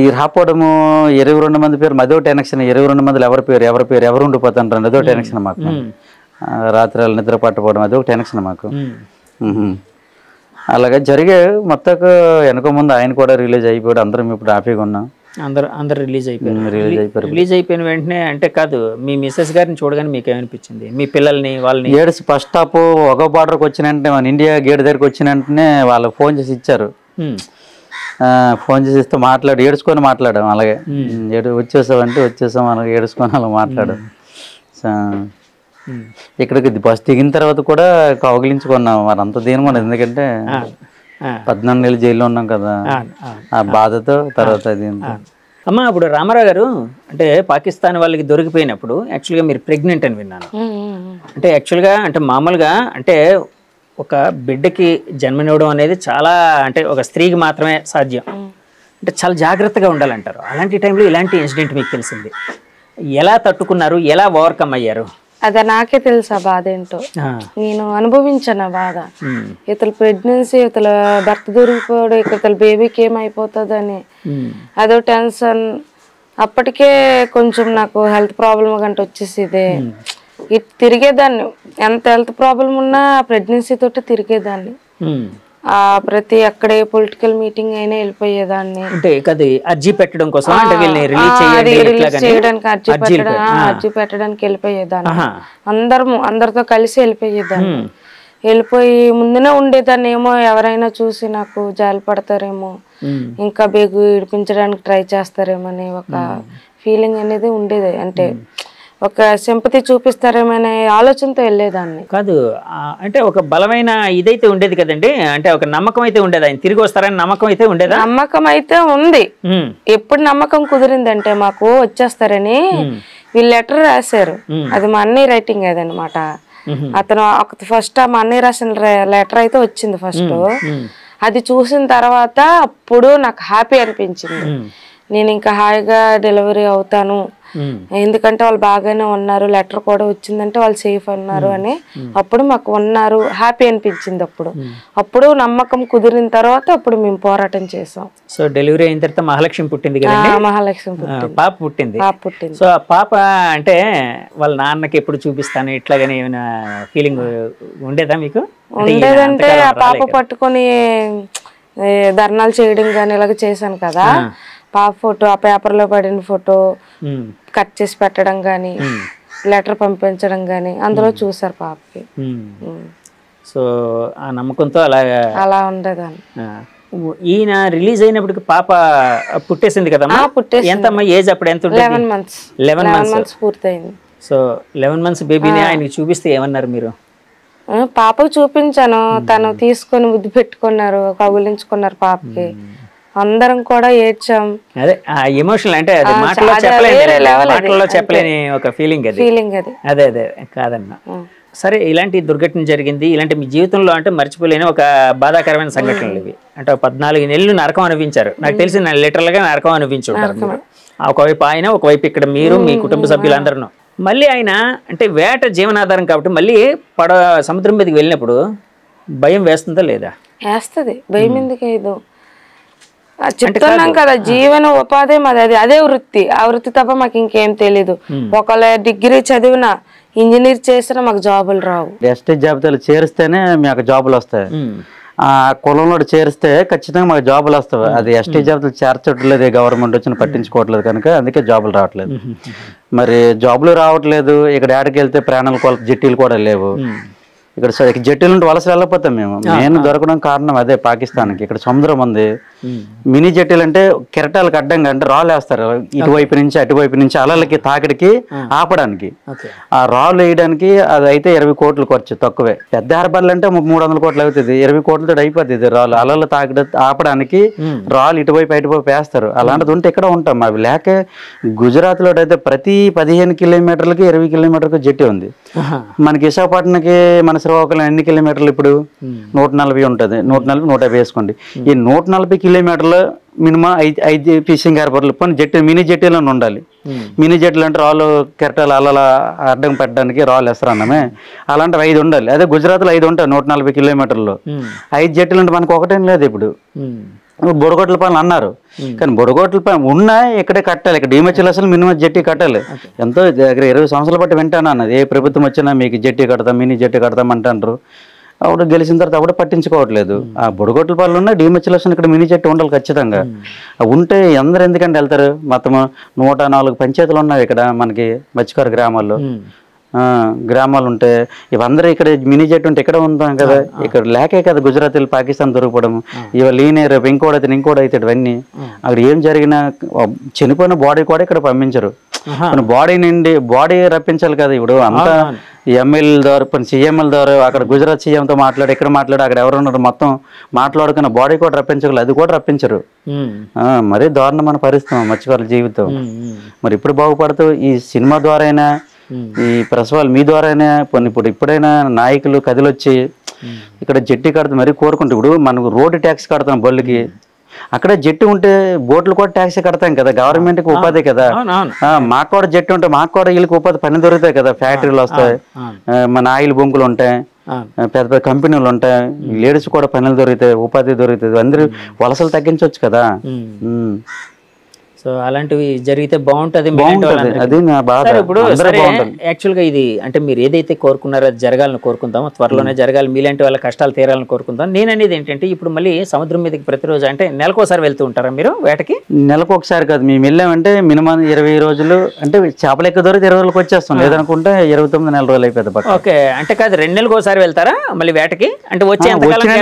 B: ఈ రాపోవడము 22 మంది పేరు అదో టెన్షన్. 22 మందిలో ఎవరు ఉండిపోతారు అదో టెన్షన్ మాకు. రాత్రి నిద్ర పట్టుకోవడం అదో టెన్షన్ మాకు. అలాగే జరిగే మొత్తం వెనక ముందు ఆయన కూడా రిలీజ్ అయిపోయాడు. అందరం ఇప్పుడు హ్యాపీగా ఉన్నాం.
A: అందరు రిలీజ్ అయిపోయిన వెంటనే అంటే కాదు, మీ మిస్సెస్ గారిని చూడగానే మీకు ఏమనిపించింది? మీ పిల్లల్ని వాళ్ళని
B: ఏడ్స్ ఫస్ట్ హాఫ్ ఒక బార్డర్కి వచ్చిన వెంటనే మన ఇండియా గేట్ దగ్గరికి వచ్చిన వెంటనే వాళ్ళకి ఫోన్ చేసి ఇచ్చారు. ఫోన్ చేసి ఇస్తే ఏడుచుకొని మాట్లాడాం. అలాగే వచ్చేసామంటే వచ్చేసాం, అలాగే ఏడుచుకొని అలా మాట్లాడాం. ఇక్కడికి బస్ దిగిన తర్వాత కూడా కౌగిలించుకున్నాం. మరి అంత దీని మనం, ఎందుకంటే 14 నెలలు జైల్లో ఉన్నాం కదా, ఆ బాధతో తర్వాత అది.
A: అమ్మ, ఇప్పుడు రామారావు గారు అంటే పాకిస్తాన్ వాళ్ళకి దొరికిపోయినప్పుడు యాక్చువల్గా మీరు ప్రెగ్నెంట్ అని విన్నాను. అంటే యాక్చువల్గా అంటే మామూలుగా అంటే ఒక బిడ్డకి జన్మనివ్వడం అనేది చాలా అంటే ఒక స్త్రీకి మాత్రమే సాధ్యం. అంటే చాలా జాగ్రత్తగా ఉండాలంటారు. అలాంటి టైంలో ఇలాంటి ఇన్సిడెంట్ మీకు తెలిసింది, ఎలా తట్టుకున్నారు, ఎలా ఓవర్కమ్ అయ్యారు?
C: అదే నాకే తెలుసు ఆ బాధ ఏంటో. నేను అనుభవించాను ఆ బాధ. ఇతల ప్రెగ్నెన్సీ, ఇతల భర్త దొరికిపోయాడు, ఇతల బేబీకి ఏమైపోతుందని అదో టెన్షన్. అప్పటికే కొంచెం నాకు హెల్త్ ప్రాబ్లం గంట వచ్చేసేది. ఇటు తిరిగేదాన్ని, ఎంత హెల్త్ ప్రాబ్లం ఉన్నా ప్రెగ్నెన్సీ తోటి తిరిగేదాన్ని. ప్రతి అక్కడే పొలిటికల్ మీటింగ్ అయినా వెళ్ళిపోయేదాన్ని.
A: అర్జీ పెట్టడం కోసం,
C: రిలీజ్ చేయడానికి అర్జీ పెట్టడానికి వెళ్ళిపోయేదాన్ని. అందరితో కలిసి వెళ్ళిపోయేదాన్ని. వెళ్ళిపోయి ముందునే ఉండేదాన్ని. ఏమో ఎవరైనా చూసి నాకు జాలి పడతారేమో, ఇంకా బేగు ఇడిపించడానికి ట్రై చేస్తారేమో అని ఒక ఫీలింగ్ అనేది ఉండేది. అంటే ఒక సింపతి చూపిస్తారేమనే ఆలోచనతో వెళ్ళేదాన్ని.
A: కాదు అంటే ఒక బలమైన ఇదైతే ఉండేది కదండి, అంటే ఒక నమ్మకం అయితే ఉండేది, ఆయన తిరిగి వస్తారని నమ్మకం అయితే ఉండేదా?
C: నమ్మకం అయితే ఉంది. ఎప్పుడు నమ్మకం కుదిరిందంటే మాకు వచ్చేస్తారని వీళ్ళు లెటర్ రాశారు. అది మా అన్నయ్య రైటింగ్ అదనమాట. అతను ఫస్ట్ మా అన్నయ్య రాసిన లెటర్ అయితే వచ్చింది ఫస్ట్. అది చూసిన తర్వాత అప్పుడు నాకు హ్యాపీ అనిపించింది. నేను ఇంకా హాయిగా డెలివరీ అవుతాను, ఎందుకంటే వాళ్ళు బాగానే ఉన్నారు, లెటర్ కూడా వచ్చిందంటే వాళ్ళు సేఫ్ అన్నారు అని అప్పుడు మాకు ఉన్నారు, హ్యాపీ అనిపించింది. అప్పుడు నమ్మకం కుదిరిన తర్వాత అప్పుడు మేము పోరాటం చేసాం.
A: సో డెలివరీ అయిన తర్వాత మహాలక్ష్మి పుట్టింది కదా?
C: మహాలక్ష్మి
A: పాప పుట్టింది. సో ఆ పాప అంటే వాళ్ళ నాన్నకి ఎప్పుడు చూపిస్తాను ఇట్లాగని ఏమైనా ఫీలింగ్ ఉండేదా మీకు?
C: ఉండేదంటే ఆ పాప పట్టుకొని ధర్నాలు చేయడం కానీ ఇలాగ చేశాను కదా, పాప ఫోటో ఆ పేపర్ లో పడిన ఫోటో కట్ చేసి పెట్టడం గానీ, లెటర్ పంపించడం గానీ అందులో చూసారు పాపకి.
A: సో ఆ నమ్మకంతో
C: అలా ఉండేదాన్ని.
A: ఈయన రిలీజ్ అయినప్పటికి పాప పుట్టేసింది కదా? ఎంతమ్మా ఏజ్ అప్పుడు? ఎంత?
C: 11 months. 11 months పూర్తయింది.
A: సో 11 months బేబీని ఆయనకి చూపిస్తే ఏమన్నారు మీరు?
C: పాపకు చూపించాను, తను తీసుకొని ముద్దు పెట్టుకున్నారు, కౌగిలించుకున్నారు పాపకి. అందరం కూడా ఏడ్చాం.
A: అదే ఆ ఎమోషనల్ అంటే అది మాటల్లో చెప్పలేని ఒక ఫీలింగ్ అది. అదే అదే కాదన్నా. సరే, ఇలాంటి దుర్ఘటన జరిగింది, ఇలాంటి మీ జీవితంలో అంటే మర్చిపోలేని ఒక బాధాకరమైన సంఘటనలు ఇవి. అంటే 14 నెలలు నరకం అనిపించారు. నాకు తెలిసి లిటరల్ గా నరకం అనిపించుంటారు. ఒకవైపు ఆయన, ఒకవైపు ఇక్కడ మీరు, మీ కుటుంబ సభ్యులందరూ. మళ్ళీ ఆయన అంటే వేట జీవనాధారం కాబట్టి మళ్ళీ సముద్రం మీదకి వెళ్ళినప్పుడు భయం వేస్తుందా లేదా?
C: వేస్తుంది. భయం ఎందుకు వేయదు? చెప్తున్నాం కదా, జీవన ఉపాధి మాది, అదే వృత్తి. ఆ వృత్తి తప్ప మాకు ఇంకేం తెలీదు. ఒకళ్ళ డిగ్రీ చదివిన, ఇంజనీర్ చేసినా మాకు జాబులు రావు.
B: ఎస్టీ జాబితాలు చేరిస్తేనే మాకు జాబులు వస్తాయి. ఆ కులంలో చేరిస్తే ఖచ్చితంగా మాకు జాబులు వస్తాయి. అది ఎస్టీ జాబితాలు చేర్చట్లేదు, గవర్నమెంట్ వచ్చిన పట్టించుకోవట్లేదు కనుక అందుకే జాబులు రావట్లేదు. మరి జాబులు రావట్లేదు, ఇక్కడ ఏడకి వెళ్తే ప్రాణాలు జిట్టీలు కూడా లేవు. ఇక్కడ జట్టీల నుండి వలస వెళ్ళకపోతాం మేము. మెయిన్ దొరకడం కారణం అదే పాకిస్తాన్కి. ఇక్కడ సముద్రం ఉంది. మినీ జట్టీలు అంటే కెరటాలకు అడ్డంగా అంటే రాళ్ళు వేస్తారు, ఇటువైపు నుంచి అటువైపు నుంచి అలలకి తాకిడికి ఆపడానికి. ఆ రాళ్ళు వేయడానికి అది అయితే 20 కోట్లు ఖర్చు, తక్కువే. పెద్ద హార్బర్లు అంటే 300 కోట్లు అవుతుంది. 20 కోట్లతో అయిపోతుంది రాళ్ళు. అలలు తాకిడి ఆపడానికి రాళ్ళు ఇటువైపు అటువైపు వేస్తారు. అలాంటిది ఉంటే ఇక్కడ ఉంటాం. అవి లేక గుజరాత్ లో అయితే ప్రతి 15 కిలోమీటర్లకి 20 కిలోమీటర్లకు జట్టి ఉంది. మనకి విశాఖపట్నంకి మన శ్రీకాకుళం ఎన్ని కిలోమీటర్లు ఇప్పుడు? 140 ఉంటుంది. 140, 150 వేసుకోండి. ఈ 140 కిలోమీటర్లు మినిమం 5 ఫిషింగ్ హార్బర్లు పోనీ మినీ జట్టీలను ఉండాలి. మినీ జట్టీలు అంటే రాళ్ళు కెరటాలు అలా అడ్డం పెట్టడానికి రాళ్ళు వేస్తారన్నామే, అలాంటివి 5 ఉండాలి. అదే గుజరాత్లో 5 ఉంటాయి 140 కిలోమీటర్లు. 5 జట్టీలు అంటే మనకు ఒకటేం లేదు. ఇప్పుడు బుడగొట్ల పనులు అన్నారు, కానీ బుడగొట్ల పని ఉన్నా ఇక్కడే కట్టాలి. ఇక్కడ డిమెచ్లు అసలు మినిమం జట్టి కట్టాలి. ఎంతో దగ్గర 20 సంవత్సరాల బట్టి వింటాను అన్నది. ఏ ప్రభుత్వం వచ్చినా మీకు జట్టి కడతాం, మినీ జట్టి కడతాం అంటారు. అప్పుడు గెలిచిన తర్వాత అప్పుడే పట్టించుకోవట్లేదు. ఆ బుడగొట్ల పనులు ఉన్న డిమెచ్యులేషన్ ఇక్కడ మినీ జట్టి ఉండాలి ఖచ్చితంగా. ఉంటే అందరు ఎందుకంటే వెళ్తారు. మొత్తం 104 పంచాయతీలు ఉన్నాయి ఇక్కడ మనకి మత్స్యకారు గ్రామాలు ఉంటే ఇవందరూ ఇక్కడ మినీ జెట్ ఉంటే ఇక్కడ ఉంటాం కదా. ఇక్కడ లేకే కదా గుజరాతీలు పాకిస్తాన్ దొరికిపోవడం. ఇవాళ ఈయన రేపు ఇంకోడైతే ఇవన్నీ అక్కడ ఏం జరిగినా చనిపోయిన బాడీ కూడా ఇక్కడ పంపించరు. బాడీ రప్పించాలి కదా. ఇప్పుడు అంతా ఎమ్మెల్యేల ద్వారా, సీఎంల ద్వారా అక్కడ గుజరాత్ సీఎంతో మాట్లాడి, ఇక్కడ మాట్లాడి, అక్కడ ఎవరున్నారు మొత్తం మాట్లాడుకున్న బాడీ కూడా రప్పించగలరు. అది కూడా రప్పించరు. మరీ దారుణమైన పరిస్థితి మత్స్యకారుల జీవితం. మరి ఇప్పుడు బాగుపడుతూ ఈ సినిమా ద్వారా అయినా, ఈ ప్రసవాలు మీ ద్వారానే ఇప్పుడైనా నాయకులు కదిలొచ్చి ఇక్కడ జట్టి కడతాం మరీ కోరుకుంటే. ఇప్పుడు మనకు రోడ్డు ట్యాక్స్ కడతాం బళ్ళకి, అక్కడే జట్టి ఉంటే బోట్లు కూడా ట్యాక్స్ కడతాం కదా. గవర్నమెంట్కి ఉపాధి కదా. మాకు కూడా జట్టి ఉంటే మాకు కూడా వీళ్ళకి ఉపాధి పని దొరుకుతాయి కదా. ఫ్యాక్టరీలు వస్తాయి, మన ఆయిల్ బొంకులు ఉంటాయి, పెద్ద పెద్ద కంపెనీలు ఉంటాయి, లేడీస్ కూడా పనులు దొరుకుతాయి, ఉపాధి దొరుకుతుంది. అందరూ వలసలు తగ్గించవచ్చు కదా.
A: సో అలాంటివి జరిగితే బాగుంటుంది. ఇప్పుడు యాక్చువల్గా ఇది అంటే మీరు ఏదైతే కోరుకున్నారో అది జరగాలని కోరుకుందాం, త్వరలోనే జరగాలి, మీలాంటి వాళ్ళ కష్టాలు తీరాలని కోరుకుందాం. నేను అనేది ఏంటంటే ఇప్పుడు మళ్ళీ సముద్రం మీదకి ప్రతిరోజు అంటే నెలకోసారి వెళ్తూ ఉంటారా మీరు వేటకి?
B: నెలకు ఒకసారి కాదు, మేము వెళ్ళామంటే మినిమం 20 రోజులు. అంటే చేపలు ఎక్కువ దొరికి 20 రోజులకు వచ్చేస్తాం, లేదనుకుంటే 29 నెల రోజులు అయిపోతుంది.
A: ఓకే, అంటే కాదు 2 నెలలకు ఒకసారి వెళ్తారా మళ్ళీ వేటకి? అంటే
B: వచ్చిన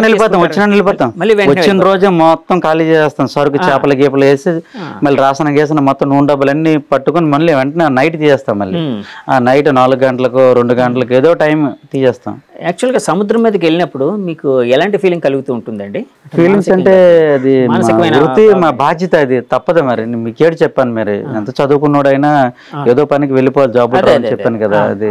B: వెళ్ళిపోతాం. వచ్చిన రోజే మొత్తం ఖాళీ చేస్తాం, సరుకు చేపల గీపలు వేసి మళ్ళీ రాసన గేసిన మొత్తం నూనె డబ్బులు అన్ని పట్టుకుని మళ్ళీ వెంటనే నైట్ తీసేస్తాం. మళ్ళీ ఆ నైట్ 4 గంటలకు 2 గంటలకు ఏదో టైం తీసేస్తాం.
A: యాక్చువల్గా సముద్రం మీదకి వెళ్ళినప్పుడు మీకు ఎలాంటి ఫీలింగ్ కలుగుతూ ఉంటుందండి?
B: ఫీలింగ్స్ అంటే అది వృత్తి, మా బాధ్యత, అది తప్పదు. మరి మీకు ఏడు చెప్పాను, మరి ఎంత చదువుకున్నాడైనా ఏదో పనికి వెళ్ళిపోవాలి, జాబ్ చెప్పాను కదా. అది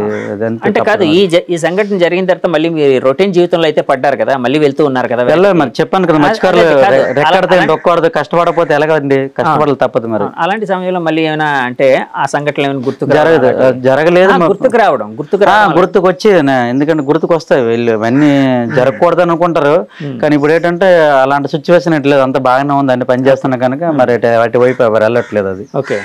A: అంటే కాదు, ఈ సంఘటన జరిగిన తర్వాత మళ్ళీ మీరు రొటీన్ జీవితంలో అయితే పడ్డారు కదా, మళ్ళీ వెళ్తూ ఉన్నారు కదా.
B: వెళ్ళాలి మరి, చెప్పాను కదా, మత్స్యకారులు రెక్కడదు కష్టపడకపోతే ఎలాగండి, కష్టపడాలి తప్పదు. మరి
A: అలాంటి సమయంలో మళ్ళీ ఏమైనా అంటే ఆ సంఘటనలు ఏమైనా
B: జరగలేదు,
A: గుర్తుకు
B: వచ్చి, ఎందుకంటే గుర్తుకు వస్తాయి వీళ్ళు ఇవన్నీ జరగకూడదు అనుకుంటారు. కానీ ఇప్పుడు ఏంటంటే అలాంటి సిచ్యువేషన్ ఎట్లేదు, అంత బాగానే ఉంది, అన్ని పని చేస్తున్నా కనుక మరి వాటి వైపు ఎవరు వెళ్ళట్లేదు. అది
A: ఓకే.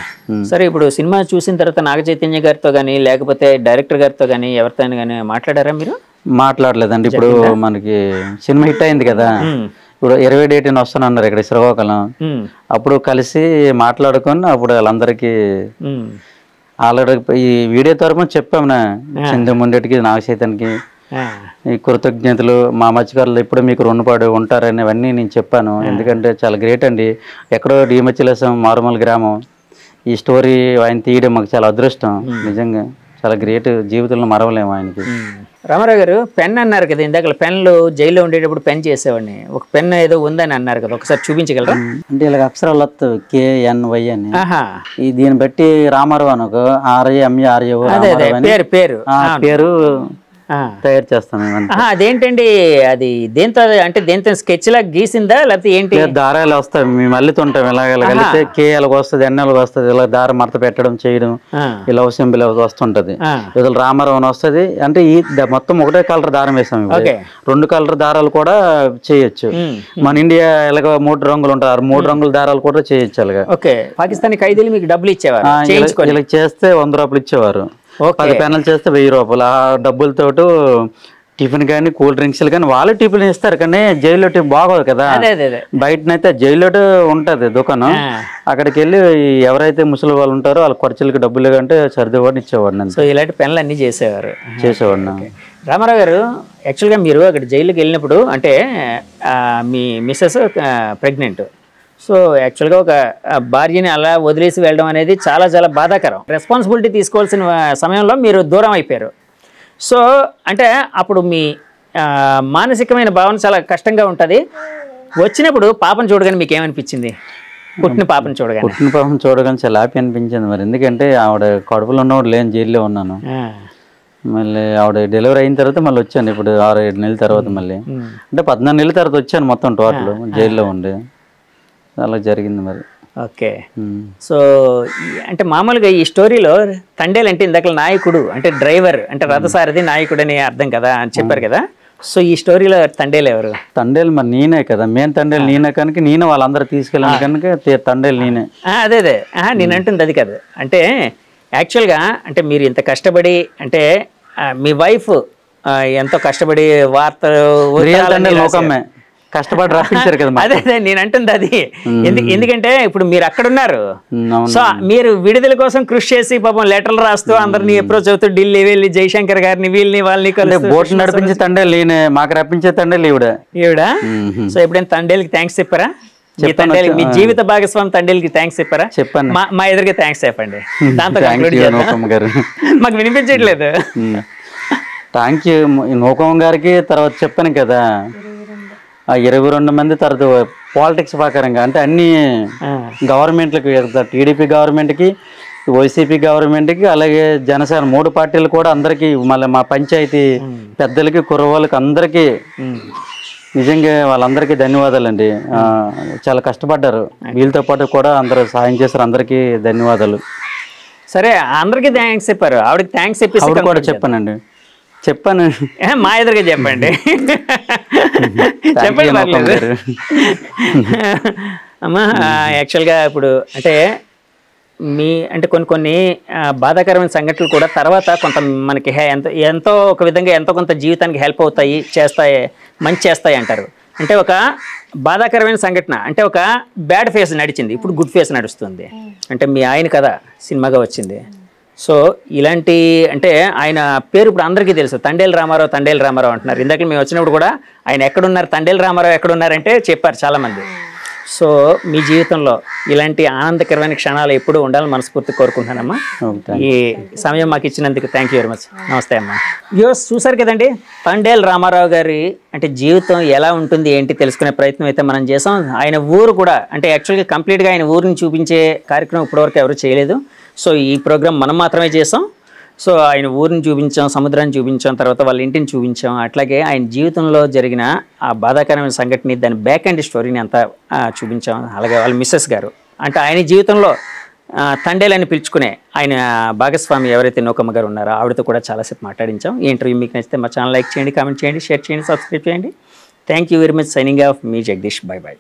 A: సరే, ఇప్పుడు సినిమా చూసిన తర్వాత నాగ చైతన్య గారితో కానీ లేకపోతే డైరెక్టర్ గారితో కానీ ఎవరితో కానీ మాట్లాడారా మీరు?
B: మాట్లాడలేదండి. ఇప్పుడు మనకి సినిమా హిట్ అయింది కదా, ఇప్పుడు 20 డేట్ వస్తానన్నారు ఇక్కడ శ్రీకాకుళం. అప్పుడు కలిసి మాట్లాడుకొని అప్పుడు వాళ్ళందరికీ ఆల్రెడీ ఈ వీడియో తరపున చెప్పాము, చిందు ముందటికి, నాగ చైతన్యకి ఈ కృతజ్ఞతలు, మా మత్స్యకారులు ఎప్పుడు మీకు రుణపడి ఉంటారని అవన్నీ నేను చెప్పాను. ఎందుకంటే చాలా గ్రేట్ అండి. ఎక్కడో డిమెచ్యులేసం మారుమూల గ్రామం, ఈ స్టోరీ ఆయన తీయడం మాకు చాలా అదృష్టం. నిజంగా చాలా గ్రేట్, జీవితంలో మరవలేము ఆయనకి.
A: రామారావు గారు పెన్ అన్నారు కదా ఇందాక, పెన్లు జైల్లో ఉండేటప్పుడు పెన్ చేసేవాడిని, ఒక పెన్ ఏదో ఉందని అన్నారు కదా, ఒకసారి చూపించగలరా?
B: అంటే ఇలాగ అక్షరాలు వస్తాయి KNY అని.
A: ఆహా,
B: ఈ దీన్ని బట్టి రామారావు అనుకో RAMARAO
A: అదే అదే పేరు పేరు
B: పేరు తయారు చేస్తాం మేము.
A: అదేంటండి అది దేంతో, అంటే దేంతో స్కెచ్ లా గీసిందా లేకపోతే ఏంటి?
B: దారాలు వస్తాయి, మేము అల్లుతుంటాం ఇలాగ కలిపితే KLకి వస్తుంది, NLకి వస్తుంది, ఇలా దారం మడత పెట్టడం చేయడం, ఇలా సింబల్ వస్తుంటది. ఇవాళ రామారావు వస్తుంది. అంటే ఈ మొత్తం ఒకటే కలర్ దారం వేసాం, 2 కలర్ దారాలు కూడా చేయొచ్చు. మన ఇండియా ఇలాగ 3 రంగులు ఉంటారు, 3 రంగుల దారాలు కూడా చేయొచ్చు. అలాగా
A: పాకిస్తానీ ఖైదీలు మీకు డబ్బులు ఇచ్చేవారు,
B: ఇలా చేస్తే 100 రూపాయలు ఇచ్చేవారు. 10 పెన్నులు చేస్తే 1000 రూపాయలు. ఆ డబ్బులతో టిఫిన్ కానీ కూల్ డ్రింక్స్ కానీ వాళ్ళే టిఫిన్ ఇస్తారు. కానీ జైల్లో బాగోదు కదా, బయటనైతే జైల్లో ఉంటది దుకాణం, అక్కడికి వెళ్ళి ఎవరైతే ముసలి వాళ్ళు ఉంటారో వాళ్ళ ఖర్చులకి డబ్బులు కంటే సర్దేవాడిని ఇచ్చేవాడిని.
A: సో ఇలాంటి పెన్లు అన్ని
B: చేసేవాడిని.
A: రామారావు గారు యాక్చువల్గా మీరు అక్కడ జైలుకి వెళ్ళినప్పుడు, అంటే మీ మిస్సెస్ ప్రెగ్నెంట్, సో యాక్చువల్గా ఒక భార్యని అలా వదిలేసి వెళ్ళడం అనేది చాలా చాలా బాధాకరం. రెస్పాన్సిబిలిటీ తీసుకోవాల్సిన సమయంలో మీరు దూరం అయిపోయారు. సో అంటే అప్పుడు మీ మానసికమైన భావన చాలా కష్టంగా ఉంటుంది. వచ్చినప్పుడు పాపను చూడగానే మీకు ఏమనిపించింది? పుట్టిన పాపను
B: చూడగానే చాలా హ్యాపీ అనిపించింది. మరి ఎందుకంటే ఆవిడ కడుపులో ఉన్నవాడు లేని జైల్లో ఉన్నాను. మళ్ళీ ఆవిడ డెలివరీ అయిన తర్వాత మళ్ళీ వచ్చాను. ఇప్పుడు 6-7 నెలల తర్వాత మళ్ళీ, అంటే 14 నెలల తర్వాత వచ్చాను మొత్తం టోటల్ జైల్లో ఉండి. అలా జరిగింది మరి.
A: ఓకే. సో అంటే మామూలుగా ఈ స్టోరీలో తండేలు అంటే ఇందాక నాయకుడు అంటే డ్రైవర్ అంటే రథసారథి నాయకుడు అని అర్థం కదా అని చెప్పారు కదా. సో ఈ స్టోరీలో తండేలు ఎవరు?
B: తండేలు మరి నేనే కదా, మెయిన్ తండేలు నేనే కనుక నేనే వాళ్ళందరూ తీసుకెళ్ళాను కనుక తండేలు నేనే.
A: అదే అదే నేను అంటుంది అది కాదు. అంటే యాక్చువల్గా అంటే మీరు ఇంత కష్టపడి, అంటే మీ వైఫ్ ఎంతో కష్టపడి వార్తలు
B: కష్టపడి రాపించారు కదా.
A: అదే అదే నేను అంటుంది అది. ఎందుకంటే ఇప్పుడు మీరు అక్కడ ఉన్నారు, సో మీరు విడుదల కోసం కృషి చేసి పాపం లెటర్లు రాస్తూ అందరినీ అప్రోచ్ అవుతూ ఢిల్లీ వెళ్ళి జయశంకర్ గారిని వీళ్ళని వాళ్ళని
B: బోట్ నడిపించే తండేలు నేనే, మాకు రప్పించే తండేలు ఈవిడ.
A: సో ఎప్పుడైనా తండేలకి థ్యాంక్స్ చెప్పారా? మీ జీవిత భాగస్వామి తండేలకి థ్యాంక్స్ చెప్పారా?
B: చెప్పాను.
A: మా ఎదురుగా థ్యాంక్స్ చెప్పండి, దాంతో మాకు వినిపించట్లేదు.
B: థ్యాంక్ యూ నూకమ్మ గారికి. తర్వాత చెప్పాను కదా 22 మంది తర్వాత పాలిటిక్స్ ప్రకారంగా, అంటే అన్ని గవర్నమెంట్లకు, టీడీపీ గవర్నమెంట్కి, వైసీపీ గవర్నమెంట్కి, అలాగే జనసేన 3 పార్టీలు కూడా అందరికీ, మళ్ళీ మా పంచాయతీ పెద్దలకి కుర్రవాళ్ళకి అందరికీ నిజంగా వాళ్ళందరికీ ధన్యవాదాలండి. చాలా కష్టపడ్డారు, వీళ్ళతో పాటు కూడా అందరూ సాయం చేశారు. అందరికీ ధన్యవాదాలు.
A: సరే అందరికీ థ్యాంక్స్ చెప్పారు, ఆవిడకి థ్యాంక్స్ చెప్పి
B: కూడా చెప్పానండి. చెప్పాను,
A: మా ఎదురుగా చెప్పండి. చెప్పండి పర్లేదు అమ్మా. యాక్చువల్గా ఇప్పుడు అంటే అంటే కొన్ని బాధాకరమైన సంఘటనలు కూడా తర్వాత కొంత మనకి ఎంతో ఒక విధంగా ఎంతో కొంత జీవితానికి హెల్ప్ అవుతాయి, మంచి చేస్తాయి అంటారు. అంటే ఒక బాధాకరమైన సంఘటన అంటే ఒక బ్యాడ్ ఫేస్ నడిచింది, ఇప్పుడు గుడ్ ఫేస్ నడుస్తుంది. అంటే మీ ఆయన కదా సినిమాగా వచ్చింది. సో ఇలాంటి అంటే ఆయన పేరు ఇప్పుడు అందరికీ తెలుసు, తండేలు రామారావు అంటున్నారు. ఇందాక మేము వచ్చినప్పుడు కూడా ఆయన ఎక్కడున్నారు, తండేలు రామారావు ఎక్కడున్నారంటే చెప్పారు చాలామంది. సో మీ జీవితంలో ఇలాంటి ఆనందకరమైన క్షణాలు ఎప్పుడూ ఉండాలని మనస్ఫూర్తి కోరుకుంటున్నానమ్మా. ఈ సమయం మాకు ఇచ్చినందుకు థ్యాంక్ యూ వెరీ మచ్. నమస్తే అమ్మా. వ్యూవర్స్ చూసారు కదండి, తండేలు రామారావు గారి అంటే జీవితం ఎలా ఉంటుంది ఏంటి తెలుసుకునే ప్రయత్నం అయితే మనం చేసాం. ఆయన ఊరు కూడా అంటే యాక్చువల్గా కంప్లీట్గా ఆయన ఊరిని చూపించే కార్యక్రమం ఇప్పటివరకు ఎవరు చేయలేదు. సో ఈ ప్రోగ్రాం మనం మాత్రమే చేసాం. సో ఆయన ఊరిని చూపించాం, సముద్రాన్ని చూపించాం, తర్వాత వాళ్ళ ఇంటిని చూపించాం. అట్లాగే ఆయన జీవితంలో జరిగిన ఆ బాధాకరమైన సంఘటన, దాని బ్యాక్ అండ్ స్టోరీని అంతా చూపించాం. అలాగే వాళ్ళ మిస్సెస్ గారు అంటే ఆయన జీవితంలో తండేలని పిలుచుకునే ఆయన భాగస్వామి ఎవరైతే నూకమ్మ గారు ఉన్నారో ఆవిడతో కూడా చాలాసేపు మాట్లాడించాం. ఈ ఇంటర్వ్యూ మీకు నచ్చితే మా ఛానల్ లైక్ చేయండి, కామెంట్ చేయండి, షేర్ చేయండి, సబ్స్క్రైబ్ చేయండి. Thank you very much. Signing off me Jagadish. By by.